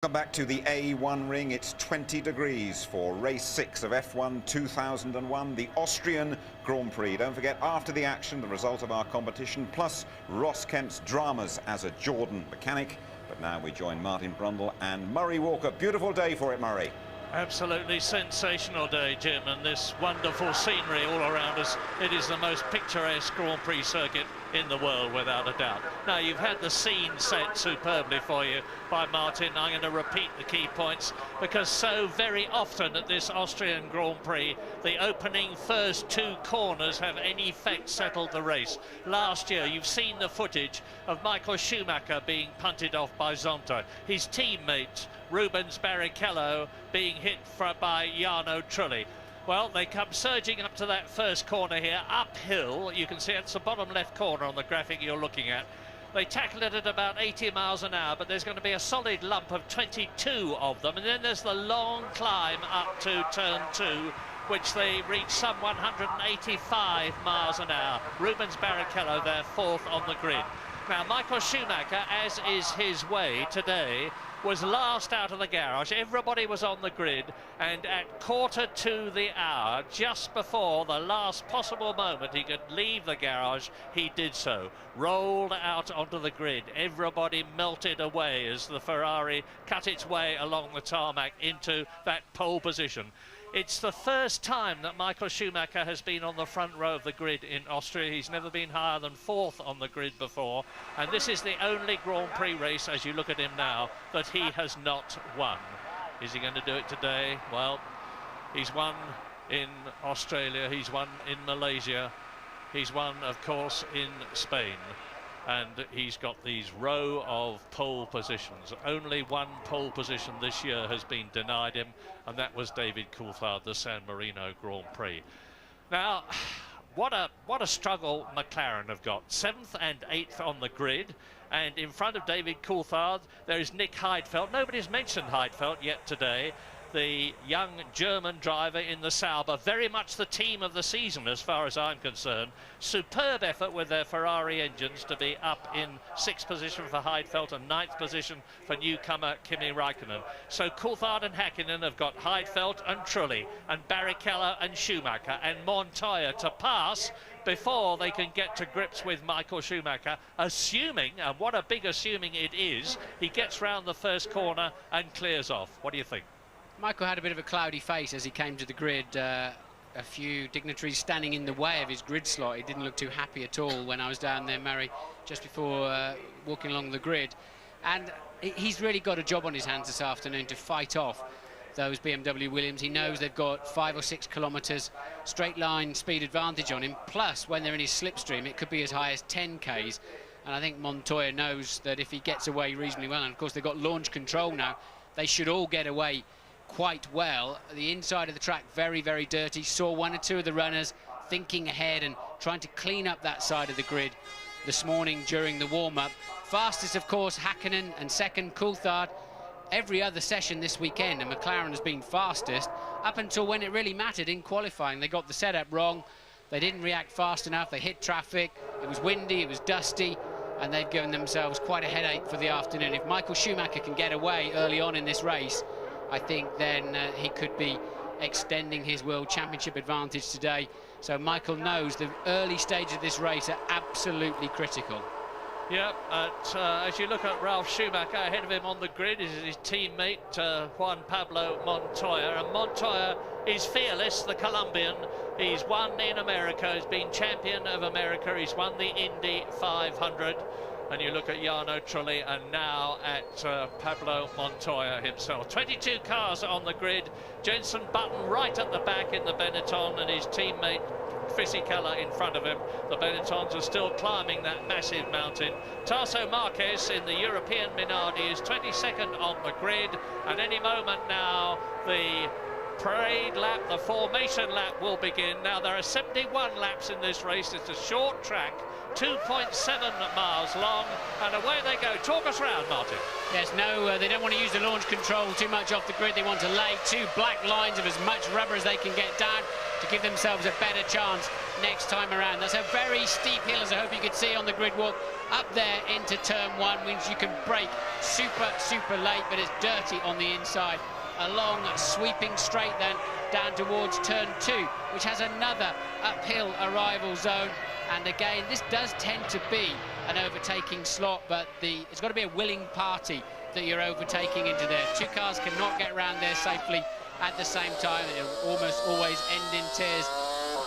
Welcome back to the A1 ring. It's 20 degrees for race 6 of F1 2001, the Austrian Grand Prix. Don't forget, after the action, the result of our competition, plus Ross Kemp's dramas as a Jordan mechanic. But now we join Martin Brundle and Murray Walker. Beautiful day for it, Murray. Absolutely sensational day, Jim, and this wonderful scenery all around us. It is the most picturesque Grand Prix circuit in the world, without a doubt. Now, you've had the scene set superbly for you by Martin. I'm going to repeat the key points, because so very often at this Austrian Grand Prix, the opening first two corners have in effect settled the race. Last year, you've seen the footage of Michael Schumacher being punted off by Zonta. His teammate, Rubens Barrichello, being hit by Jarno Trulli. Well, they come surging up to that first corner here, uphill. You can see it's the bottom left corner on the graphic you're looking at. They tackle it at about 80 miles an hour, but there's going to be a solid lump of 22 of them. And then there's the long climb up to turn 2, which they reach some 185 miles an hour. Rubens Barrichello there, fourth on the grid. Now, Michael Schumacher, as is his way today, was last out of the garage. Everybody was on the grid, and at quarter to the hour, just before the last possible moment he could leave the garage, he did so. Rolled out onto the grid. Everybody melted away as the Ferrari cut its way along the tarmac into that pole position. It's the first time that Michael Schumacher has been on the front row of the grid in Austria. He's never been higher than fourth on the grid before, and this is the only Grand Prix race, as you look at him now, that he has not won. Is he going to do it today? Well, he's won in Australia, he's won in Malaysia, he's won, of course, in Spain. And he's got these row of pole positions. Only one pole position this year has been denied him, and that was David Coulthard, the San Marino Grand Prix. Now, what a struggle McLaren have got. 7th and 8th on the grid, and in front of David Coulthard there is Nick Heidfeld. Nobody's mentioned Heidfeld yet today. The young German driver in the Sauber, very much the team of the season as far as I'm concerned. Superb effort with their Ferrari engines to be up in 6th position for Heidfeld and 9th position for newcomer Kimi Räikkönen. So Coulthard and Häkkinen have got Heidfeld and Trulli and Barrichello and Schumacher and Montoya to pass before they can get to grips with Michael Schumacher, assuming, and what a big assuming it is, he gets round the first corner and clears off. What do you think? Michael had a bit of a cloudy face as he came to the grid. A few dignitaries standing in the way of his grid slot. He didn't look too happy at all when I was down there, Murray, just before walking along the grid. And he's really got a job on his hands this afternoon to fight off those BMW Williams. He knows they've got 5 or 6 kilometres straight line speed advantage on him. Plus, when they're in his slipstream, it could be as high as 10 Ks. And I think Montoya knows that if he gets away reasonably well, and of course they've got launch control now, they should all get away quite well. The inside of the track very, very dirty. Saw one or two of the runners thinking ahead and trying to clean up that side of the grid this morning during the warm-up. Fastest, of course, Häkkinen, and second Coulthard. Every other session this weekend, and McLaren has been fastest up until when it really mattered in qualifying. They got the setup wrong. They didn't react fast enough. They hit traffic. It was windy, it was dusty, and they've given themselves quite a headache for the afternoon. If Michael Schumacher can get away early on in this race, I think then he could be extending his World Championship advantage today. So Michael knows the early stage of this race are absolutely critical. Yeah, as you look at Ralf Schumacher, ahead of him on the grid is his teammate Juan Pablo Montoya, and Montoya is fearless, the Colombian. He's won in America, he's been champion of America, he's won the Indy 500. And you look at Jarno Trulli, and now at Pablo Montoya himself. 22 cars on the grid. Jenson Button right at the back in the Benetton, and his teammate Fisichella in front of him. The Benettons are still climbing that massive mountain. Tasso Marquez in the European Minardi is 22nd on the grid, and any moment now the parade lap, the formation lap will begin. Now there are 71 laps in this race. It's a short track, 2.7 miles long, and away they go. Talk us round, Martin. Yes, no, they don't want to use the launch control too much off the grid. They want to lay 2 black lines of as much rubber as they can get down to give themselves a better chance next time around. That's a very steep hill, as I hope you could see on the grid walk. Up there into turn 1 means you can brake super late, but it's dirty on the inside. A long sweeping straight then down towards turn 2, which has another uphill arrival zone. And again, this does tend to be an overtaking slot, but it's got to be a willing party that you're overtaking into there. 2 cars cannot get around there safely at the same time. It'll almost always end in tears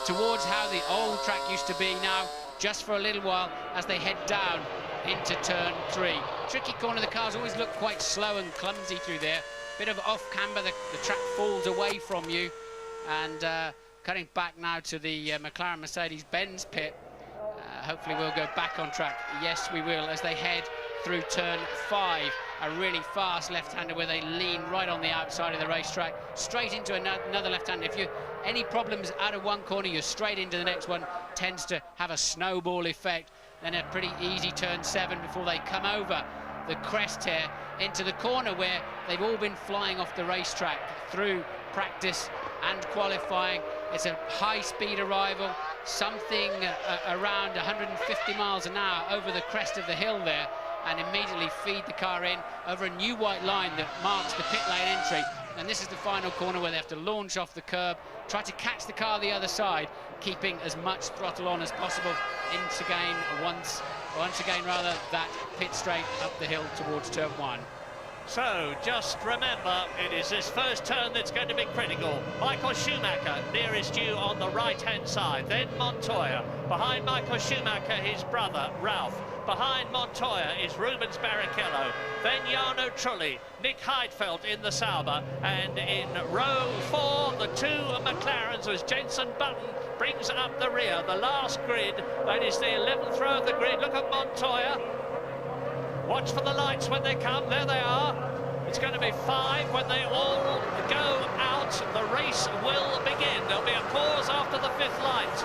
towards how the old track used to be now, just for a little while as they head down into turn 3. Tricky corner, the cars always look quite slow and clumsy through there. Bit of off camber, the track falls away from you. And cutting back now to the McLaren Mercedes-Benz pit. Hopefully we'll go back on track. Yes, we will, as they head through turn 5. A really fast left-hander where they lean right on the outside of the racetrack, straight into another left-hander. If you any problems out of one corner, you're straight into the next one. Tends to have a snowball effect. Then a pretty easy turn 7 before they come over the crest here into the corner where they've all been flying off the racetrack through practice and qualifying. It's a high-speed arrival, something around 150 miles an hour over the crest of the hill there, and immediately feed the car in over a new white line that marks the pit lane entry. And this is the final corner where they have to launch off the curb, try to catch the car the other side, keeping as much throttle on as possible into gain once again that pit straight up the hill towards turn 1. So, just remember, it is this first turn that's going to be critical. Michael Schumacher nearest you on the right-hand side, then Montoya. Behind Michael Schumacher, his brother, Ralph. Behind Montoya is Rubens Barrichello, then Jarno Trulli, Nick Heidfeld in the Sauber, and in row 4, the 2 McLarens as Jenson Button brings up the rear. The last grid, that is the 11th row of the grid. Look at Montoya. Watch for the lights when they come. There they are. It's going to be 5 when they all go out. The race will begin. There'll be a pause after the 5th light.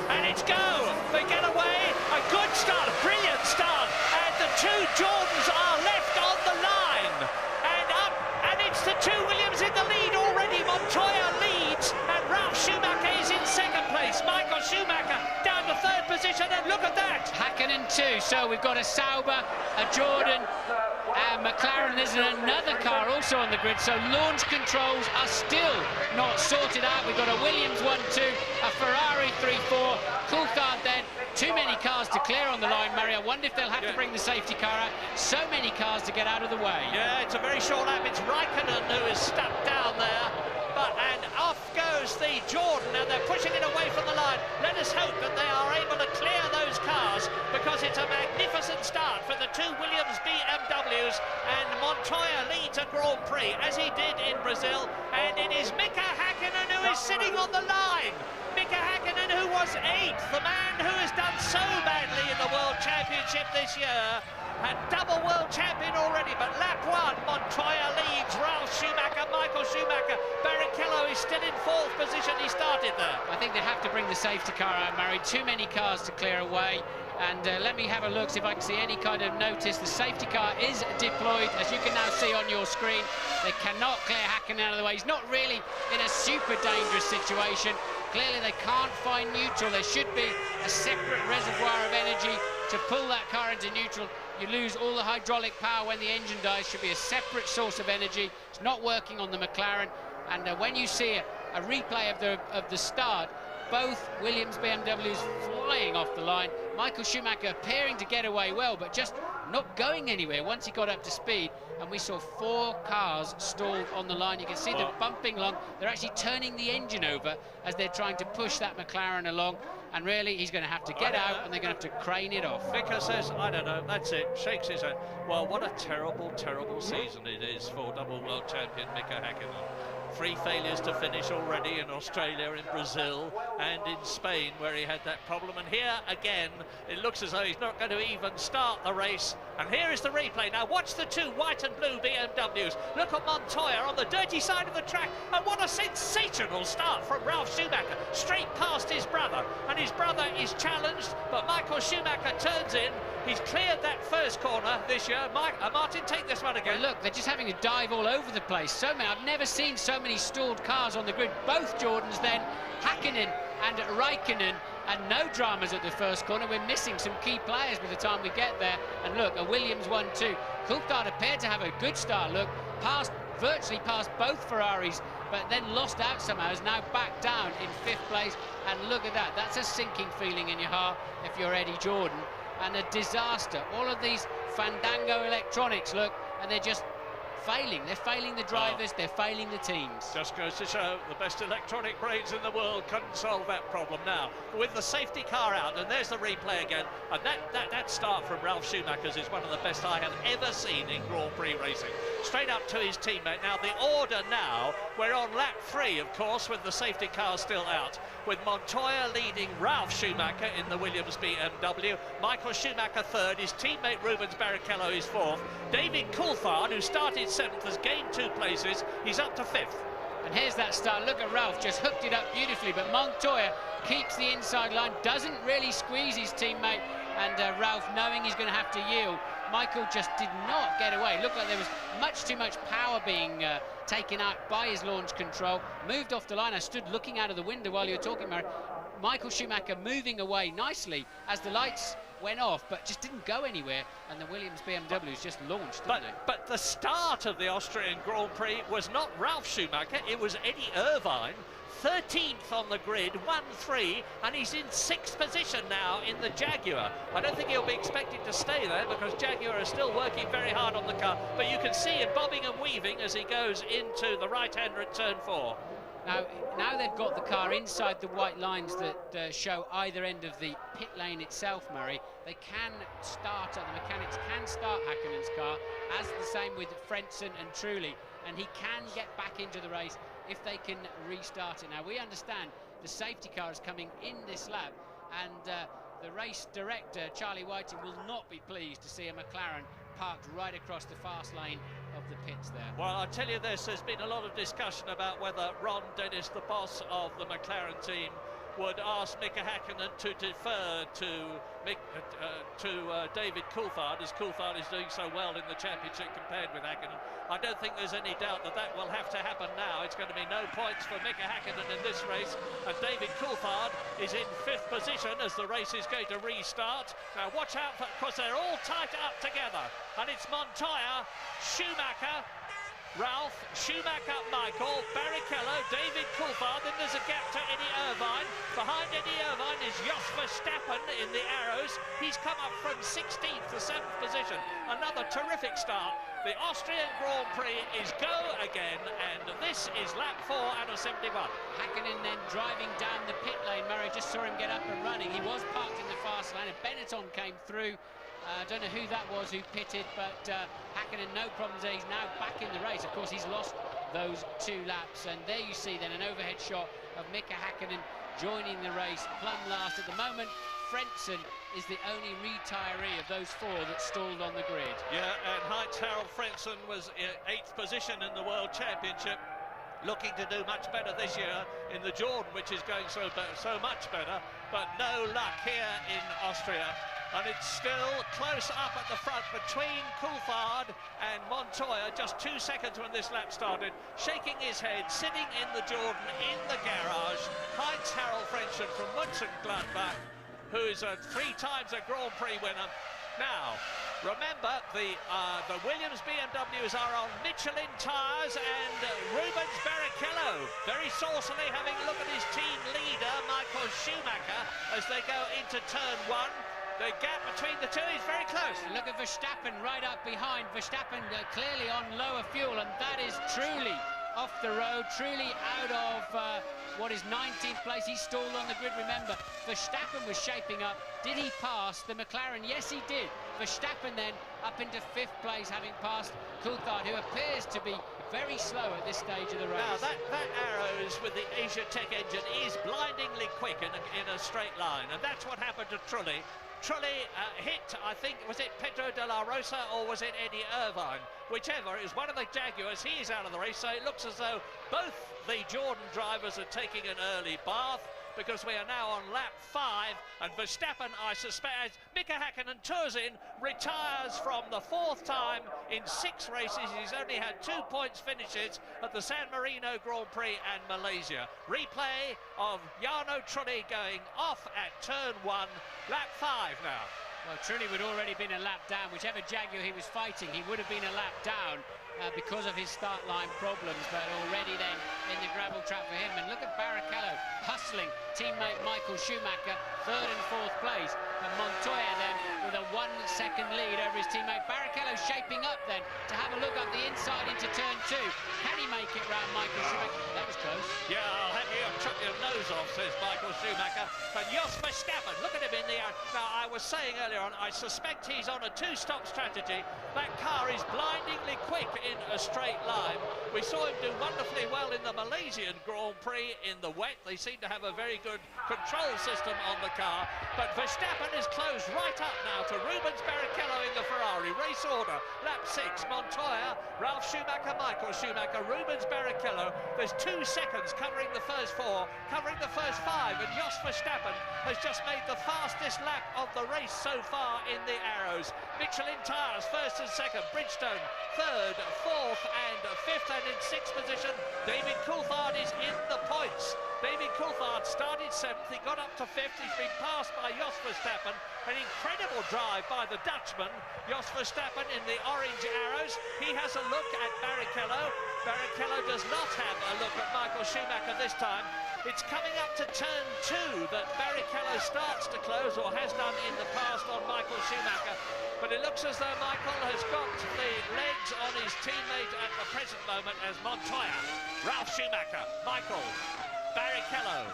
And it's go. They get away. A good start, a brilliant start. And the 2 Jordans are left on the line. And up, and it's the 2 Williams in the lead already. Montoya leads, and Ralf Schumacher is in 2nd place. Michael Schumacher down to 3rd position, and look at that. Hakkinen 2, so we've got a Sauber, a Jordan, and McLaren. There's another car also on the grid, so launch controls are still not sorted out. We've got a Williams 1-2, a Ferrari 3-4, Coulthard then. Too many cars to clear on the line, Murray. I wonder if they'll have to bring the safety car out. So many cars to get out of the way. Yeah, it's a very short lap. It's Raikkonen who is stuck down there. And off goes the Jordan, and they're pushing it away from the line. Let us hope that they are able to clear those cars, because it's a magnificent start for the 2 Williams BMWs, and Montoya leads a Grand Prix, as he did in Brazil, and it is Mika Hakkinen who is sitting on the line. Mika Hakkinen, who was 8th, the man who has done so badly in the World Championship this year, and double world champion already, but lap 1, Montoya leads, Ralf Schumacher, Michael Schumacher, Barrichello is still in 4th position. He started there. I think they have to bring the safety car out, Murray. Too many cars to clear away. And let me have a look, see if I can see any kind of notice. The safety car is deployed, as you can now see on your screen. They cannot clear Hakkinen out of the way. He's not really in a super dangerous situation. Clearly they can't find neutral. There should be a separate reservoir of energy to pull that car into neutral. You lose all the hydraulic power when the engine dies. Should be a separate source of energy. It's not working on the McLaren. And when you see a replay of the start, both Williams BMWs flying off the line. Michael Schumacher appearing to get away well, but just not going anywhere once he got up to speed. And we saw 4 cars stalled on the line. You can see them bumping along. They're actually turning the engine over as they're trying to push that McLaren along. And really, he's going to have to get out, and they're going to have to crane it off. Vicker says, I don't know, that's it, shakes his head. Well, what a terrible, terrible season it is for double world champion Mika Hakkinen. 3 failures to finish already in Australia, in Brazil, and in Spain, where he had that problem. And here, again, it looks as though he's not going to even start the race. And here is the replay. Now, watch the 2 white and blue BMWs. Look at Montoya on the dirty side of the track. And what a sensational start from Ralf Schumacher, straight past his brother. And His brother is challenged, but Michael Schumacher turns in. He's cleared that first corner this year. Martin, take this one again. Well, look, they're just having a dive all over the place. So many, I've never seen so many stalled cars on the grid. Both Jordans then, Hakkinen and Raikkonen, and no dramas at the first corner. We're missing some key players by the time we get there. And look, a Williams 1-2. Coulthard appeared to have a good start, look, virtually passed both Ferraris, but then lost out somehow, is now back down in 5th place. And look at that, that's a sinking feeling in your heart if you're Eddie Jordan. And a disaster. All of these Fandango electronics, look, and they're just failing. They're failing the drivers, they're failing the teams. Just goes to show the best electronic brains in the world couldn't solve that problem. Now, with the safety car out, and there's the replay again, and that start from Ralf Schumacher's is one of the best I have ever seen in Grand Prix racing. Straight up to his teammate. Now, the order now, we're on lap 3, of course, with the safety car still out, with Montoya leading Ralf Schumacher in the Williams BMW, Michael Schumacher 3rd, his teammate Rubens Barrichello is 4th, David Coulthard, who started 7th, has gained 2 places, he's up to 5th. And here's that start. Look at Ralf, just hooked it up beautifully, but Montoya keeps the inside line, doesn't really squeeze his teammate, and Ralf, knowing he's going to have to yield, Michael just did not get away. It looked like there was much too much power being taken out by his launch control. Moved off the line. I stood looking out of the window while you were talking, Murray. Michael Schumacher moving away nicely as the lights went off, but just didn't go anywhere, and the Williams BMWs just launched, didn't they? But the start of the Austrian Grand Prix was not Ralf Schumacher, it was Eddie Irvine, 13th on the grid, 1-3, and he's in 6th position now in the Jaguar. I don't think he'll be expected to stay there because Jaguar are still working very hard on the car, but you can see him bobbing and weaving as he goes into the right-hander at turn 4. Now they've got the car inside the white lines that show either end of the pit lane itself, Murray. They can start, the mechanics can start Hakkinen's car, as the same with Frentzen and Trulli, and he can get back into the race if they can restart it. Now, we understand the safety car is coming in this lap, and the race director, Charlie Whiting, will not be pleased to see a McLaren parked right across the fast lane of the pits there. Well, I'll tell you this, there's been a lot of discussion about whether Ron Dennis, the boss of the McLaren team, would ask Mika Hakkinen to defer to David Coulthard, as Coulthard is doing so well in the championship compared with Hakkinen. I don't think there's any doubt that will have to happen now. It's going to be no points for Mika Hakkinen in this race, and David Coulthard is in 5th position as the race is going to restart. Now watch out, because they're all tied up together, and it's Montoya, Schumacher, Ralf, Schumacher, Michael, Barrichello, David Coulthard, then there's a gap to Eddie Irvine. Behind Eddie Irvine is Jos Verstappen in the arrows. He's come up from 16th to 7th position. Another terrific start. The Austrian Grand Prix is go again, and this is lap 4 out of 71. Hakkinen then driving down the pit lane. Murray just saw him get up and running. He was parked in the fast lane, and Benetton came through. I don't know who that was who pitted, but Hakkinen, no problems there. He's now back in the race. Of course, he's lost those 2 laps, and there you see then an overhead shot of Mika Hakkinen joining the race, plumb last at the moment. Frentzen is the only retiree of those 4 that stalled on the grid. Yeah, and Heinz-Harald Frentzen was in 8th position in the World Championship, looking to do much better this year in the Jordan, which is going so much better, but no luck here in Austria. And it's still close up at the front between Coulthard and Montoya, just 2 seconds when this lap started, shaking his head, sitting in the Jordan in the garage, Heinz-Harald Frentzen from Mönchengladbach, who's 3 times a Grand Prix winner. Now, remember, the Williams BMWs are on Michelin tyres, and Rubens Barrichello very saucily having a look at his team leader, Michael Schumacher, as they go into turn 1. The gap between the 2 is very close. Look at Verstappen right up behind. Verstappen clearly on lower fuel, and that is Trulli off the road. Trulli out of what is 19th place. He stalled on the grid, remember. Verstappen was shaping up. Did he pass the McLaren? Yes, he did. Verstappen then up into 5th place, having passed Coulthard, who appears to be very slow at this stage of the race. Now, that arrows with the Asia Tech engine is blindingly quick in a straight line, and that's what happened to Trulli. Trulli hit, I think, was it Pedro de la Rosa or was it Eddie Irvine? Whichever, it was one of the Jaguars. He is out of the race, so it looks as though both the Jordan drivers are taking an early bath. because we are now on lap 5, and Verstappen, I suspect, Mika Häkkinen tours in, retires from the 4th time in 6 races. He's only had 2 points finishes at the San Marino Grand Prix and Malaysia. Replay of Jarno Trulli going off at turn 1, lap 5 now. Well, Trulli would already been a lap down. Whichever Jaguar he was fighting, he would have been a lap down because of his start line problems, but already then in the gravel trap for him. And look at Barrichello hustling teammate Michael Schumacher, 3rd and 4th place, and Montoya then with a 1-second lead over his teammate. Barrichello shaping up then to have a look up the inside into turn 2. Can he make it round Michael Schumacher? That was close. Yeah, I'll have you chuck your nose off, says Michael Schumacher. But Jos Verstappen, look at him in the air. Now, I was saying earlier on, I suspect he's on a 2-stop strategy. That car is blindingly quick in a straight line. We saw him do wonderfully well in the Malaysian Grand Prix in the wet. They seem to have a very good control system on the car. But Verstappen is closed right up now to Rubens Barrichello in the Ferrari. Race order, lap 6, Montoya, Ralf Schumacher, Michael Schumacher, Rubens Barrichello. There's 2 seconds covering the first 4, covering the first 5, and Jos Verstappen has just made the fastest lap of the race so far in the Arrows. Michelin tyres, 1st and 2nd, Bridgestone 3rd, 4th and 5th, and in 6th position, David Coulthard is in the points. David Coulthard started 7th, he got up to 5th, he's been passed by Jos Verstappen. An incredible drive by the Dutchman, Jos Verstappen in the orange Arrows. He has a look at Barrichello. Barrichello does not have a look at Michael Schumacher this time. It's coming up to turn 2 that Barrichello starts to close, or has done in the past, on Michael Schumacher. But it looks as though Michael has got the legs on his teammate at the present moment as Montoya, Ralf Schumacher, Michael, Barrichello,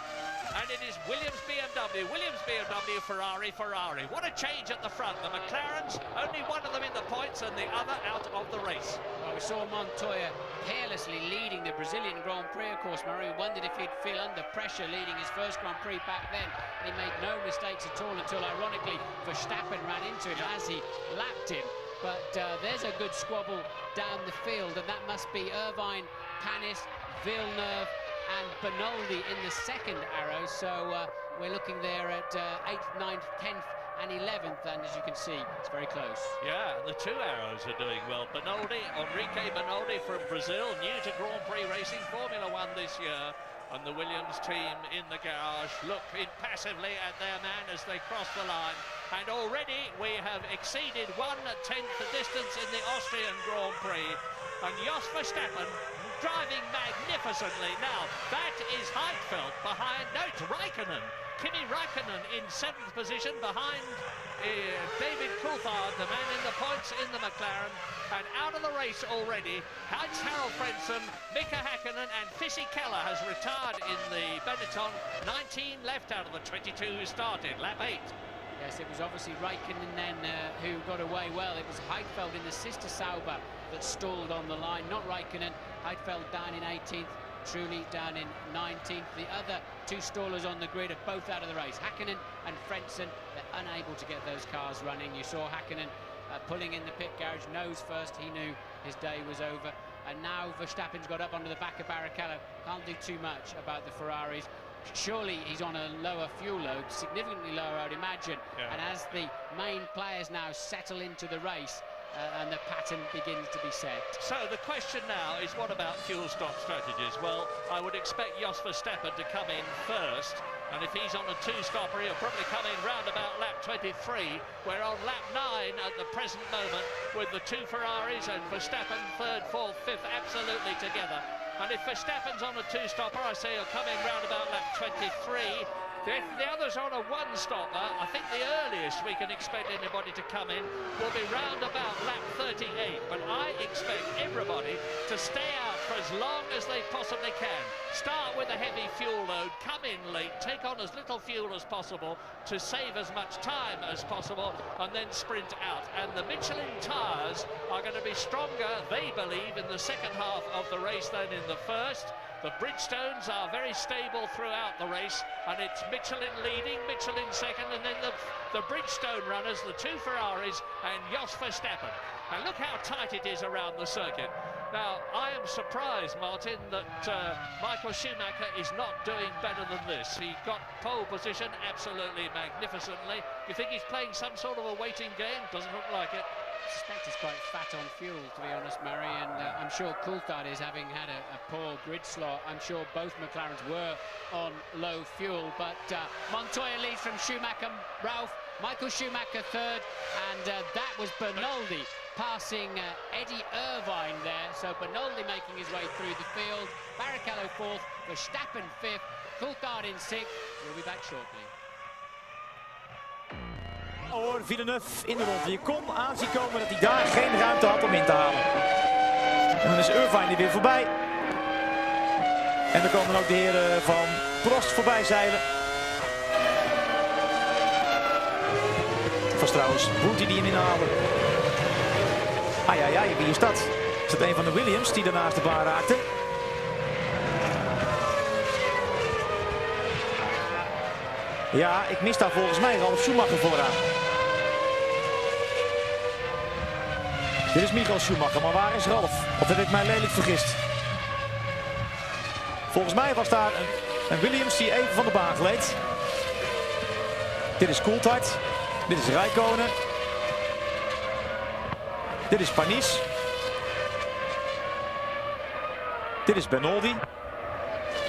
and it is Williams BMW, Ferrari. What a change at the front. The McLarens, only one of them in the points and the other out of the race. Well, we saw Montoya carelessly leading the Brazilian Grand Prix, of course. Murray wondered if he'd feel under pressure leading his first Grand Prix back then. And he made no mistakes at all until, ironically, Verstappen ran into him as he lapped him. But there's a good squabble down the field, and that must be Irvine, Panis, Villeneuve and Benoldi in the 2nd Arrow. So we're looking there at 8th, 9th, 10th and 11th, and as you can see, it's very close. Yeah, the 2 Arrows are doing well. Enrique Benoldi from Brazil, new to Grand Prix racing, Formula 1 this year. And the Williams team in the garage look impassively at their man as they cross the line. And already we have exceeded 1/10 the distance in the Austrian Grand Prix. And Jos Verstappen driving magnificently. Now, that is Heidfeld behind, no, it's Raikkonen. Kimi Raikkonen in 7th position behind David Coulthard, the man in the points in the McLaren. And out of the race already, Heinz-Harald Frentzen, Mika Häkkinen and Fisichella has retired in the Benetton. 19 left out of the 22 who started, lap 8. Yes, it was obviously Raikkonen then who got away well. It was Heidfeld in the sister Sauber that stalled on the line, not Raikkonen. Heidfeld down in 18th, Trulli down in 19th. The other 2 stallers on the grid are both out of the race. Häkkinen and Frentzen, they're unable to get those cars running. You saw Häkkinen pulling in the pit garage, nose first. He knew his day was over. And now Verstappen's got up onto the back of Barrichello. Can't do too much about the Ferraris. Surely he's on a lower fuel load, significantly lower, I'd imagine. Yeah. And as the main players now settle into the race, and the pattern begins to be set. So the question now is, what about fuel stop strategies? Well, I would expect Jos Verstappen to come in first, and if he's on a 2-stopper, he'll probably come in round about lap 23. We're on lap 9 at the present moment with the 2 Ferraris and Verstappen 3rd, 4th, 5th absolutely together. And if Verstappen's on a 2-stopper, I say he'll come in round about lap 23. If the others are on a 1-stopper, I think the earliest we can expect anybody to come in will be round about lap 38. But I expect everybody to stay out for as long as they possibly can. Start with a heavy fuel load, come in late, take on as little fuel as possible to save as much time as possible, and then sprint out. And the Michelin tyres are going to be stronger, they believe, in the second half of the race than in the first. The Bridgestones are very stable throughout the race, and it's Michelin leading, Michelin second, and then the Bridgestone runners, the two Ferraris, and Jos Verstappen. And look how tight it is around the circuit. Now, I am surprised, Martin, that Michael Schumacher is not doing better than this. He got pole position absolutely magnificently. You think he's playing some sort of a waiting game? Doesn't look like it. I suspect he's quite fat on fuel, to be honest, Murray, and I'm sure Coulthard is having had a poor grid slot. I'm sure both McLarens were on low fuel, but Montoya leads from Schumacher, Ralph, Michael Schumacher third, and that was Bernoldi passing Eddie Irvine there. So Bernoldi making his way through the field, Barrichello fourth, Verstappen fifth, Coulthard in sixth. We'll be back shortly. Hoor, Villeneuve in de ronde. Je kon aanzien komen dat hij daar geen ruimte had om in te halen. En dan is Irvine er weer voorbij. En dan komen ook de heren van Prost voorbij zeilen. Was trouwens Booty die hem inhaalde. Ai, wie is dat? Is dat een van de Williams die daarnaast de baan raakte? Ja, ik mis daar volgens mij Ralf Schumacher vooraan. Dit is Michael Schumacher, maar waar is Ralf? Of heb ik mij lelijk vergist? Volgens mij was daar een Williams die even van de baan gleed. Dit is Coulthard. Dit is Räikkönen. Dit is Panis. Dit is Bernoldi.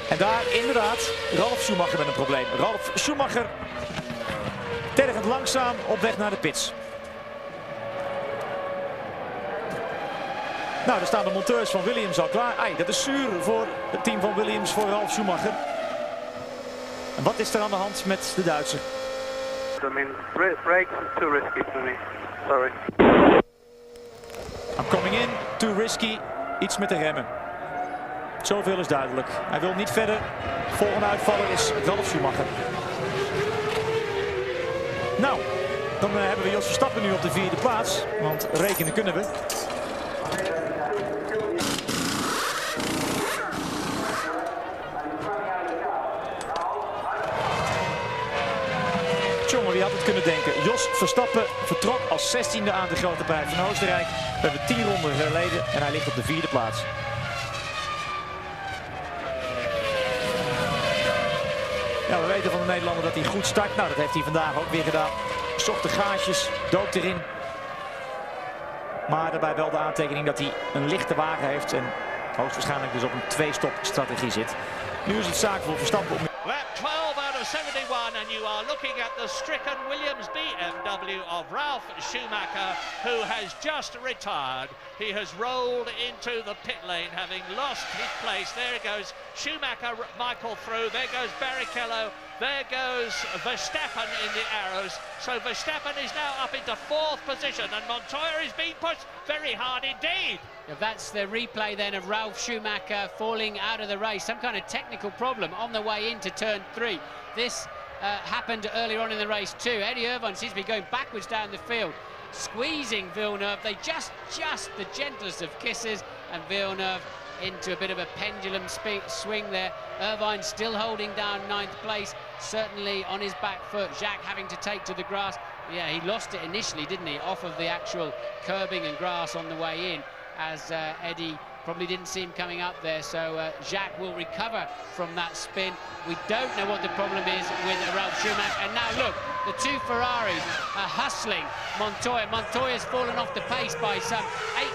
En daar inderdaad Ralf Schumacher met een probleem. Ralf Schumacher tergend langzaam op weg naar de pits. Nou, daar staan de monteurs van Williams al klaar. Ai, dat is zuur voor het team van Williams, voor Ralf Schumacher. En wat is er aan de hand met de Duitser? I mean, brakes is too risky for me. Sorry. I'm coming in, too risky. Iets met de remmen. Zoveel is duidelijk. Hij wil niet verder. Volgende uitvaller is Ralf Schumacher. Nou, dan hebben we Jos Verstappen nu op de vierde plaats. Want rekenen kunnen we. Jongen, wie had het kunnen denken? Jos Verstappen vertrok als 16e aan de Grote Prijs van Oostenrijk. We hebben 10 ronden geleden en hij ligt op de vierde plaats. Ja, we weten van de Nederlander dat hij goed start. Nou, dat heeft hij vandaag ook weer gedaan. Zocht de gaatjes, dook erin. Maar daarbij wel de aantekening dat hij een lichte wagen heeft en hoogstwaarschijnlijk dus op een 2-stop strategie zit. Nu is het zaak voor Verstappen om... Lap 12 out of 71, and you are looking at the stricken Williams BMW of Ralf Schumacher, who has just retired. He has rolled into the pit lane, having lost his place. There goes Schumacher, Michael through. There goes Barrichello. There goes Verstappen in the arrows. So Verstappen is now up into fourth position, and Montoya is being pushed very hard indeed. If that's the replay then of Ralf Schumacher falling out of the race, some kind of technical problem on the way into turn 3. This happened earlier on in the race too. Eddie Irvine seems to be going backwards down the field, squeezing Villeneuve. They just the gentlest of kisses, and Villeneuve into a bit of a pendulum swing there. Irvine still holding down 9th place, certainly on his back foot. Jacques having to take to the grass. Yeah, he lost it initially, didn't he, off of the actual curbing and grass on the way in, as Eddie probably didn't see him coming up there. So Jacques will recover from that spin. We don't know what the problem is with Ralf Schumacher. And now look, the two Ferraris are hustling Montoya. Montoya's fallen off the pace by some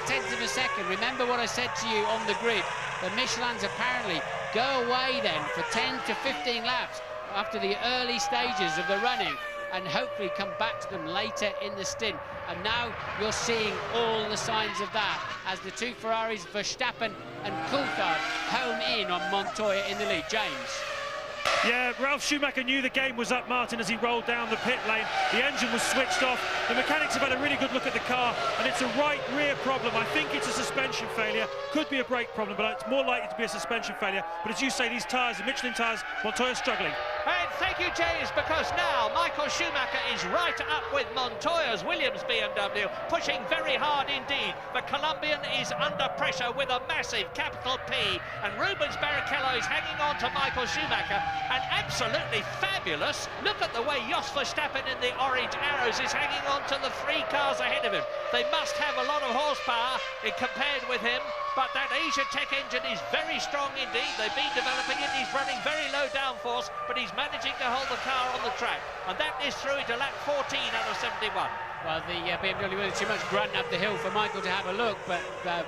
0.8 of a second. Remember what I said to you on the grid. The Michelins apparently go away then for 10 to 15 laps after the early stages of the running, and hopefully come back to them later in the stint. And now you're seeing all the signs of that as the two Ferraris, Verstappen and Coulthard, home in on Montoya in the lead. James. Yeah, Ralf Schumacher knew the game was up, Martin, as he rolled down the pit lane. The engine was switched off. The mechanics have had a really good look at the car, and it's a right rear problem. I think it's a suspension failure. Could be a brake problem, but it's more likely to be a suspension failure. But as you say, these tyres, the Michelin tyres, Montoya's struggling. And thank thank you, James, because now Michael Schumacher is right up with Montoya's Williams BMW, pushing very hard indeed. The Colombian is under pressure with a massive capital P, and Rubens Barrichello is hanging on to Michael Schumacher, and absolutely fabulous. Look at the way Jos Verstappen in the orange arrows is hanging on to the 3 cars ahead of him. They must have a lot of horsepower compared with him, but that Asia Tech engine is very strong indeed. They've been developing it. He's running very low downforce, but he's managing to hold the car on the track, and that is through to lap 14 out of 71. Well, the BMW was too much grunt up the hill for Michael to have a look, but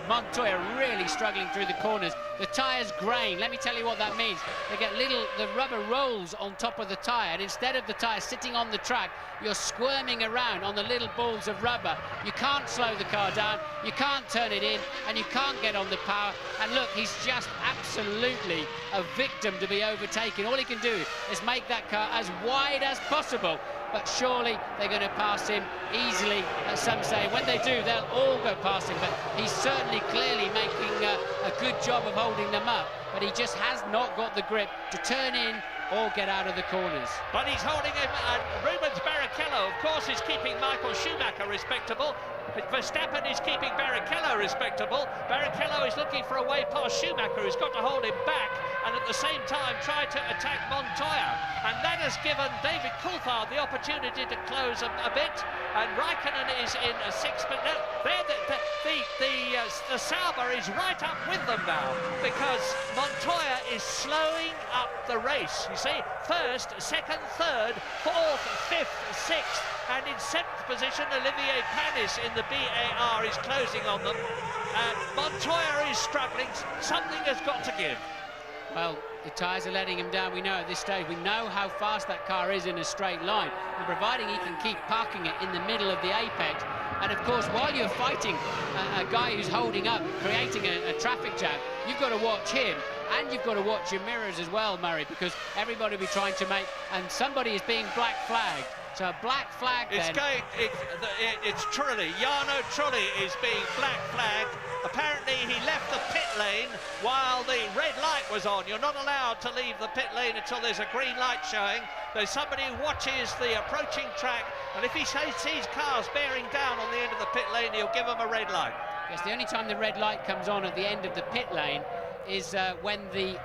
Montoya really struggling through the corners. The tyres grain. Let me tell you what that means. They get the rubber rolls on top of the tyre, and instead of the tyre sitting on the track, you're squirming around on the little balls of rubber. You can't slow the car down, you can't turn it in, and you can't get on the power. And look, he's just absolutely a victim to be overtaken. All he can do is make that car as wide as possible. But surely they're going to pass him easily, as some say. When they do, they'll all go past him, but he's certainly clearly making a good job of holding them up, but he just has not got the grip to turn in or get out of the corners. But he's holding him, and Rubens Barrichello, of course, is keeping Michael Schumacher respectable. Verstappen is keeping Barrichello respectable. Barrichello is looking for a way past Schumacher, who's got to hold him back, and at the same time try to attack Montoya. And that has given David Coulthard the opportunity to close a bit, and Raikkonen is in a 6th, but no, the Sauber is right up with them now, because Montoya is slowing up the race. You see, 1st, 2nd, 3rd, 4th, 5th, 6th, and in 7th position, Olivier Panis in the BAR is closing on them. And Montoya is struggling. Something has got to give. Well, the tyres are letting him down. We know at this stage, we know how fast that car is in a straight line, and providing he can keep parking it in the middle of the apex. And of course, while you're fighting a guy who's holding up, creating a traffic jam, you've got to watch him, and you've got to watch your mirrors as well, Murray, because everybody will be trying to make, and somebody is being black flagged. So a black flag then. It's Trulli. Jarno Trulli is being black flagged. Apparently he left the pit lane while the red light was on. You're not allowed to leave the pit lane until there's a green light showing. There's somebody who watches the approaching track, and if he sees cars bearing down on the end of the pit lane, he'll give them a red light. Yes, the only time the red light comes on at the end of the pit lane is when the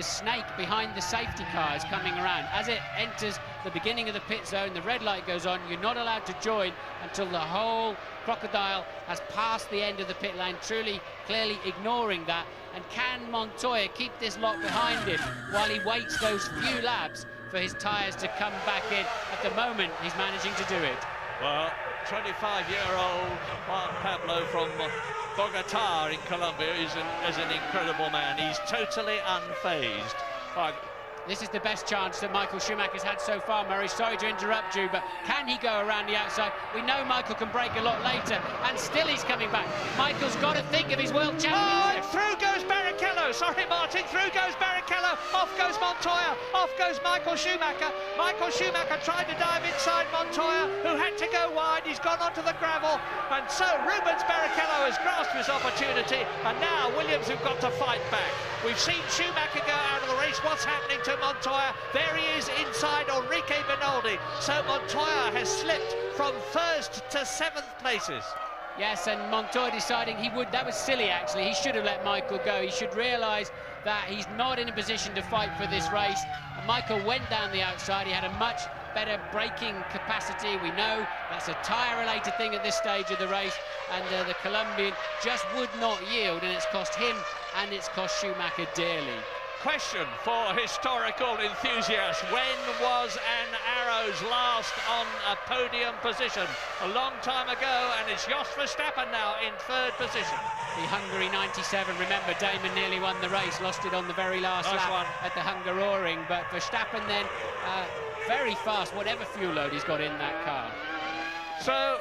snake behind the safety car is coming around. As it enters the beginning of the pit zone, the red light goes on. You're not allowed to join until the whole crocodile has passed the end of the pit lane, truly, clearly ignoring that. And can Montoya keep this lot behind him while he waits those few laps for his tyres to come back in? At the moment, he's managing to do it. Well, 25-year-old Juan Pablo from Bogotá in Colombia is an incredible man. He's totally unfazed. This is the best chance that Michael Schumacher's had so far, Murray. Sorry to interrupt you, but can he go around the outside? We know Michael can brake a lot later, and still he's coming back. Michael's got to think of his world championship. Oh, through goes Barrichello. Sorry, Martin. Through goes Barrichello. Off goes Montoya. Off goes Michael Schumacher. Michael Schumacher tried to dive inside Montoya, who had to go wide. He's gone onto the gravel, and so Rubens Barrichello has grasped his opportunity, and now Williams have got to fight back. We've seen Schumacher go out of the race. What's happening to Montoya? There he is inside Enrique Bernoldi. So Montoya has slipped from 1st to 7th places. Yes, and Montoya deciding he would. That was silly, actually. He should have let Michael go. He should realise that he's not in a position to fight for this race. And Michael went down the outside. He had a much better braking capacity. We know that's a tyre-related thing at this stage of the race, and the Colombian just would not yield, and it's cost him and it's cost Schumacher dearly. Question for historical enthusiasts: when was an Arrows last on a podium position? A long time ago, and it's Jos Verstappen now in 3rd position. The Hungary 97, remember Damon nearly won the race, lost it on the very last lap at the Hungaroring, but Verstappen then very fast, whatever fuel load he's got in that car. So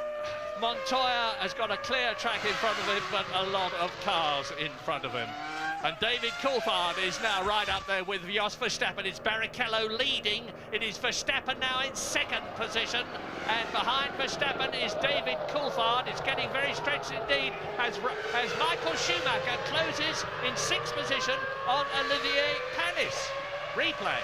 Montoya has got a clear track in front of him, but a lot of cars in front of him. And David Coulthard is now right up there with Jos Verstappen. It's Barrichello leading. It is Verstappen now in 2nd position. And behind Verstappen is David Coulthard. It's getting very stretched indeed as Michael Schumacher closes in 6th position on Olivier Panis. Replay.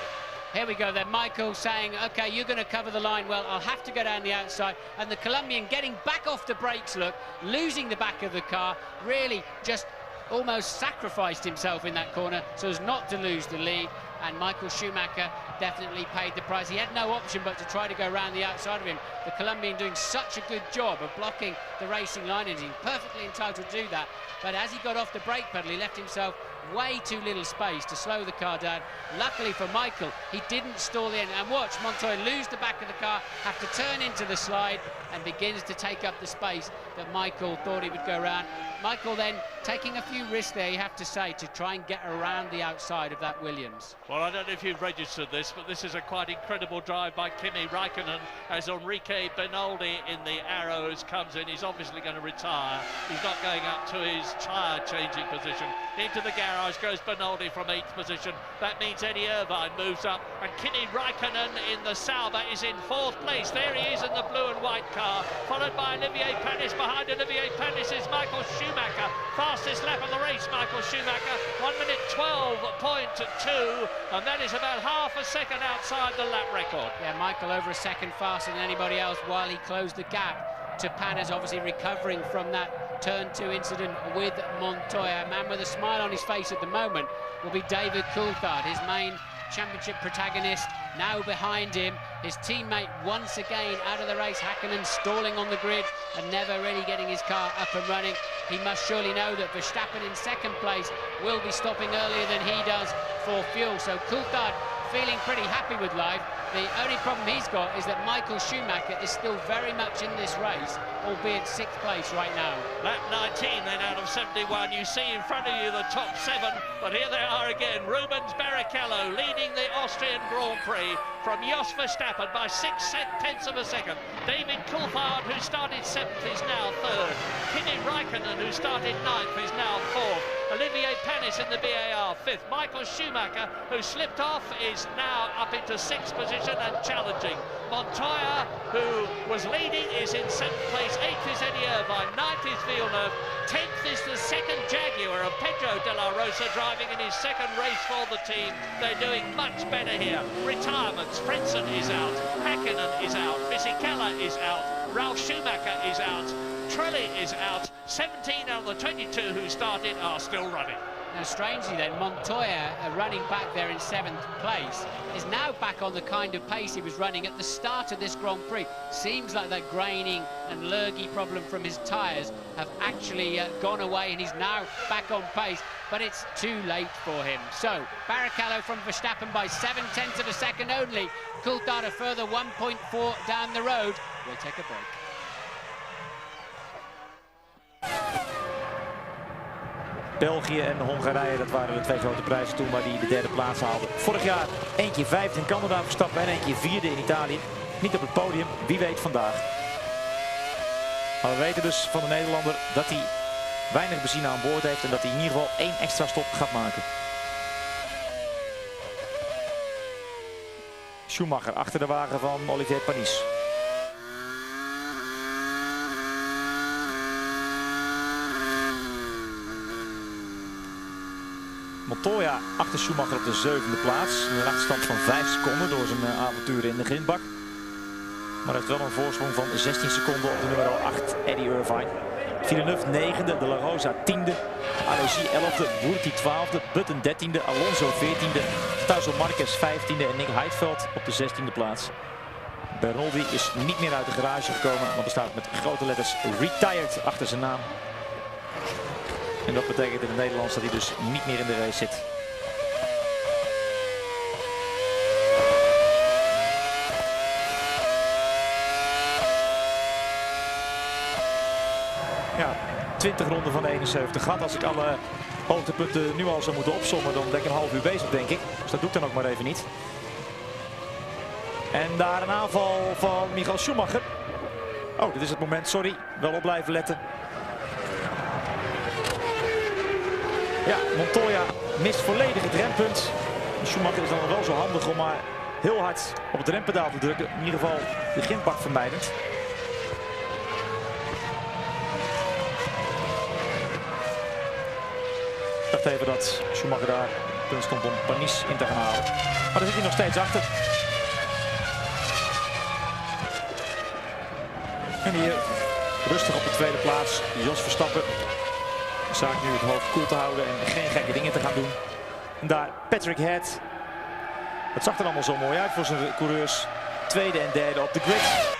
Here we go then, Michael saying, okay, you're going to cover the line, well, I'll have to go down the outside. And the Colombian getting back off the brakes, look, losing the back of the car, really just almost sacrificed himself in that corner so as not to lose the lead. And Michael Schumacher definitely paid the price. He had no option but to try to go around the outside of him. The Colombian doing such a good job of blocking the racing line, and he's perfectly entitled to do that. But as he got off the brake pedal, he left himself way too little space to slow the car down. Luckily for Michael, he didn't stall in. And watch Montoya lose the back of the car, have to turn into the slide, and begins to take up the space that Michael thought he would go around. Michael then taking a few risks there, you have to say, to try and get around the outside of that Williams. Well, I don't know if you've registered this, but this is a quite incredible drive by Kimi Raikkonen as Enrique Benaldi in the arrows comes in. He's obviously going to retire. He's not going up to his tyre changing position. Into the garage goes Benaldi from 8th position. That means Eddie Irvine moves up, and Kimi Raikkonen in the Sauber is in 4th place. There he is in the blue and white car, followed by Olivier Panis. Behind Olivier Panis is Michael Schumacher. Fastest lap of the race, Michael Schumacher, 1:12.2, and that is about half a second outside the lap record. Yeah, Michael over a second faster than anybody else while he closed the gap to Panis, obviously recovering from that turn 2 incident with Montoya. A man with a smile on his face at the moment will be David Coulthard, his main championship protagonist, now behind him. His teammate once again out of the race, Häkkinen stalling on the grid and never really getting his car up and running. He must surely know that Verstappen in 2nd place will be stopping earlier than he does for fuel. So Coulthard feeling pretty happy with life. The only problem he's got is that Michael Schumacher is still very much in this race, albeit 6th place right now. Lap 19 then out of 71. You see in front of you the top 7, but here they are again. Rubens Barrichello leading the Austrian Grand Prix from Jos Verstappen by 6/10 of a second. David Coulthard, who started 7th, is now 3rd. Kimi Raikkonen, who started 9th, is now 4th. Olivier Panis in the BAR 5th. Michael Schumacher, who slipped off, is now up into 6th position and challenging. Montoya, who was leading, is in 7th place. 8th is Eddie Irvine. 9th is Villeneuve. 10th is the 2nd Jaguar of Pedro de la Rosa, driving in his 2nd race for the team. They're doing much better here. Retirements. Frentzen is out. Häkkinen is out. Fisichella is out. Ralf Schumacher is out. Trelli is out. 17 out of the 22 who started are still running. Now, strangely then, Montoya, running back there in 7th place, is now back on the kind of pace he was running at the start of this Grand Prix. Seems like that graining and lurgy problem from his tyres have actually gone away, and he's now back on pace, but it's too late for him. So, Barrichello from Verstappen by 7/10 of a second only. Coulthard a further 1.4 down the road. We'll take a break. België en Hongarije, dat waren de 2 grote prijzen toen waar die de 3e plaats haalden. Vorig jaar eentje 5e in Canada Verstappen en eentje 4e in Italië. Niet op het podium, wie weet vandaag. Maar we weten dus van de Nederlander dat hij weinig benzine aan boord heeft en dat hij in ieder geval 1 extra stop gaat maken. Schumacher achter de wagen van Olivier Panis. Montoya achter Schumacher op de 7e plaats. Een achterstand van 5 seconden door zijn avonturen in de grindbak. Maar hij heeft wel een voorsprong van 16 seconden op de nummer 8, Eddie Irvine. Villeneuve 9e, De La Rosa 10e, Alesi 11e, Burti 12e, Button 13e, Alonso 14e, Tauzo Marquez 15e en Nick Heidfeld op de 16e plaats. Bernoldi is niet meer uit de garage gekomen, maar bestaat met grote letters retired achter zijn naam. En dat betekent in het Nederlands dat hij dus niet meer in de race zit. Ja, 20 ronden van de 71 gehad. Als ik alle hoogtepunten nu al zou moeten opsommen, dan ben ik een half uur bezig, denk ik. Dus dat doe ik dan ook maar even niet. En daar een aanval van Michael Schumacher. Oh, dit is het moment, sorry. Wel op blijven letten. Ja, Montoya mist volledig het rempunt. Schumacher is dan wel zo handig om maar heel hard op het rempedaal te drukken. In ieder geval de grindbak vermijdend. Ik dacht even dat Schumacher daar punt stond om Panis in te gaan halen. Maar daar zit hij nog steeds achter. En hier rustig op de tweede plaats. Jos Verstappen. De zaak nu het hoofd koel te houden en geen gekke dingen te gaan doen. En daar Patrick Head. Het zag er allemaal zo mooi uit voor zijn coureurs. Tweede en derde op de grid.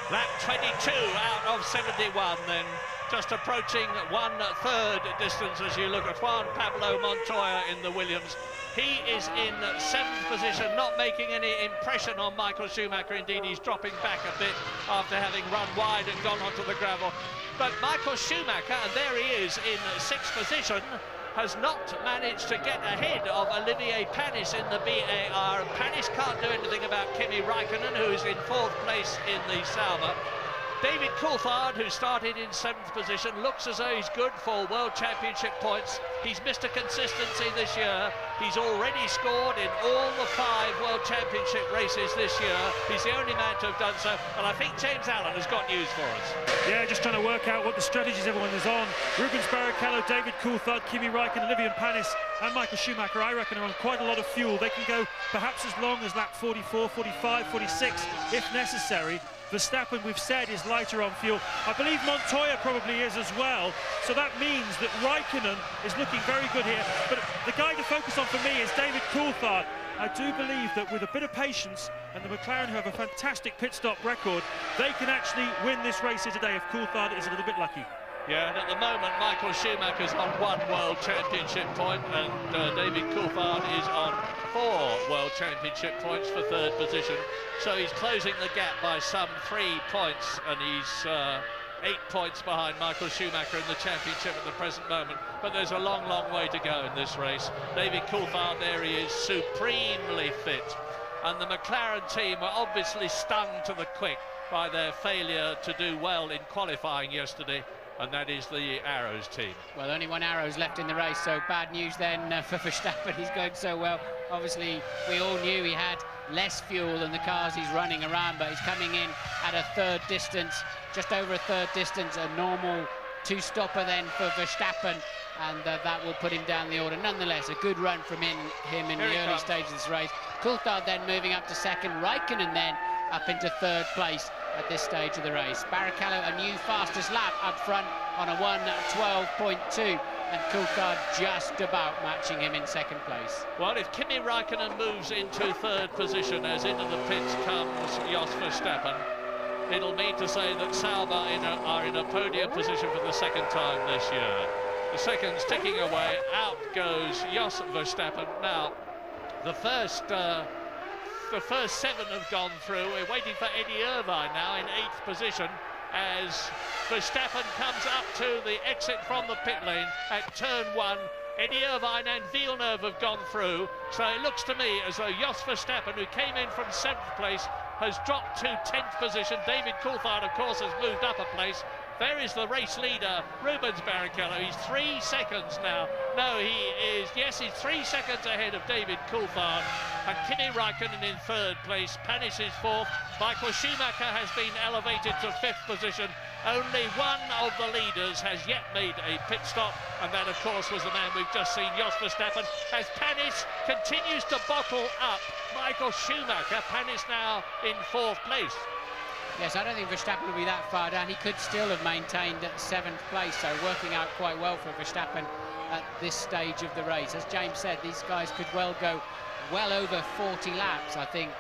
Lap 22 out of 71 then. Just approaching 1/3 distance as you look at Juan Pablo Montoya in the Williams. He is in 7th position, not making any impression on Michael Schumacher. Indeed, he's dropping back a bit after having run wide and gone onto the gravel. But Michael Schumacher, and there he is in 6th position, has not managed to get ahead of Olivier Panis in the BAR. And Panis can't do anything about Kimi Raikkonen, who's in 4th place in the Sauber. David Coulthard, who started in 7th position, looks as though he's good for World Championship points. He's Mr. Consistency this year. He's already scored in all the 5 World Championship races this year. He's the only man to have done so, and I think James Allen has got news for us. Yeah, just trying to work out what the strategies everyone is on. Rubens Barrichello, David Coulthard, Kimi Raikkonen, Olivier Panis and Michael Schumacher, I reckon, are on quite a lot of fuel. They can go perhaps as long as lap 44, 45, 46 if necessary. Verstappen, we've said, is lighter on fuel. I believe Montoya probably is as well. So that means that Raikkonen is looking very good here. But the guy to focus on for me is David Coulthard. I do believe that with a bit of patience, and the McLaren, who have a fantastic pit stop record, they can actually win this race here today if Coulthard is a little bit lucky. Yeah, and at the moment, Michael Schumacher's on 1 World Championship point, and David Coulthard is on 4 World Championship points for 3rd position. So he's closing the gap by some 3 points, and he's 8 points behind Michael Schumacher in the championship at the present moment. But there's a long, long way to go in this race. David Coulthard, there he is, supremely fit. And the McLaren team were obviously stung to the quick by their failure to do well in qualifying yesterday. And that is the Arrows team. Well, only 1 Arrows left in the race, so bad news then for Verstappen. He's going so well. Obviously, we all knew he had less fuel than the cars he's running around, but he's coming in at a 3rd distance, just over a 3rd distance, a normal 2-stopper then for Verstappen, and that will put him down the order. Nonetheless, a good run from him in the early stages of this race. Coulthard then moving up to 2nd, Raikkonen then up into 3rd place at this stage of the race. Barrichello, a new fastest lap up front on a 1:12.2, and Coulthard just about matching him in 2nd place. Well, if Kimi Raikkonen moves into 3rd position as into the pits comes Jos Verstappen, it'll mean to say that Sauber are in a podium position for the 2nd time this year. The seconds ticking away, out goes Jos Verstappen. Now, the first 7 have gone through. We're waiting for Eddie Irvine now in 8th position as Verstappen comes up to the exit from the pit lane at turn 1. Eddie Irvine and Villeneuve have gone through, so it looks to me as though Jos Verstappen, who came in from 7th place, has dropped to 10th position. David Coulthard, of course, has moved up a place. There is the race leader, Rubens Barrichello. He's 3 seconds now. No, he's 3 seconds ahead of David Coulthard. And Kimi Raikkonen in 3rd place. Panis is 4th. Michael Schumacher has been elevated to 5th position. Only one of the leaders has yet made a pit stop, and that, of course, was the man we've just seen, Jos Verstappen, as Panis continues to bottle up Michael Schumacher. Panis now in 4th place. Yes, I don't think Verstappen will be that far down. He could still have maintained 7th place, so working out quite well for Verstappen at this stage of the race. As James said, these guys could well go well over 40 laps, I think,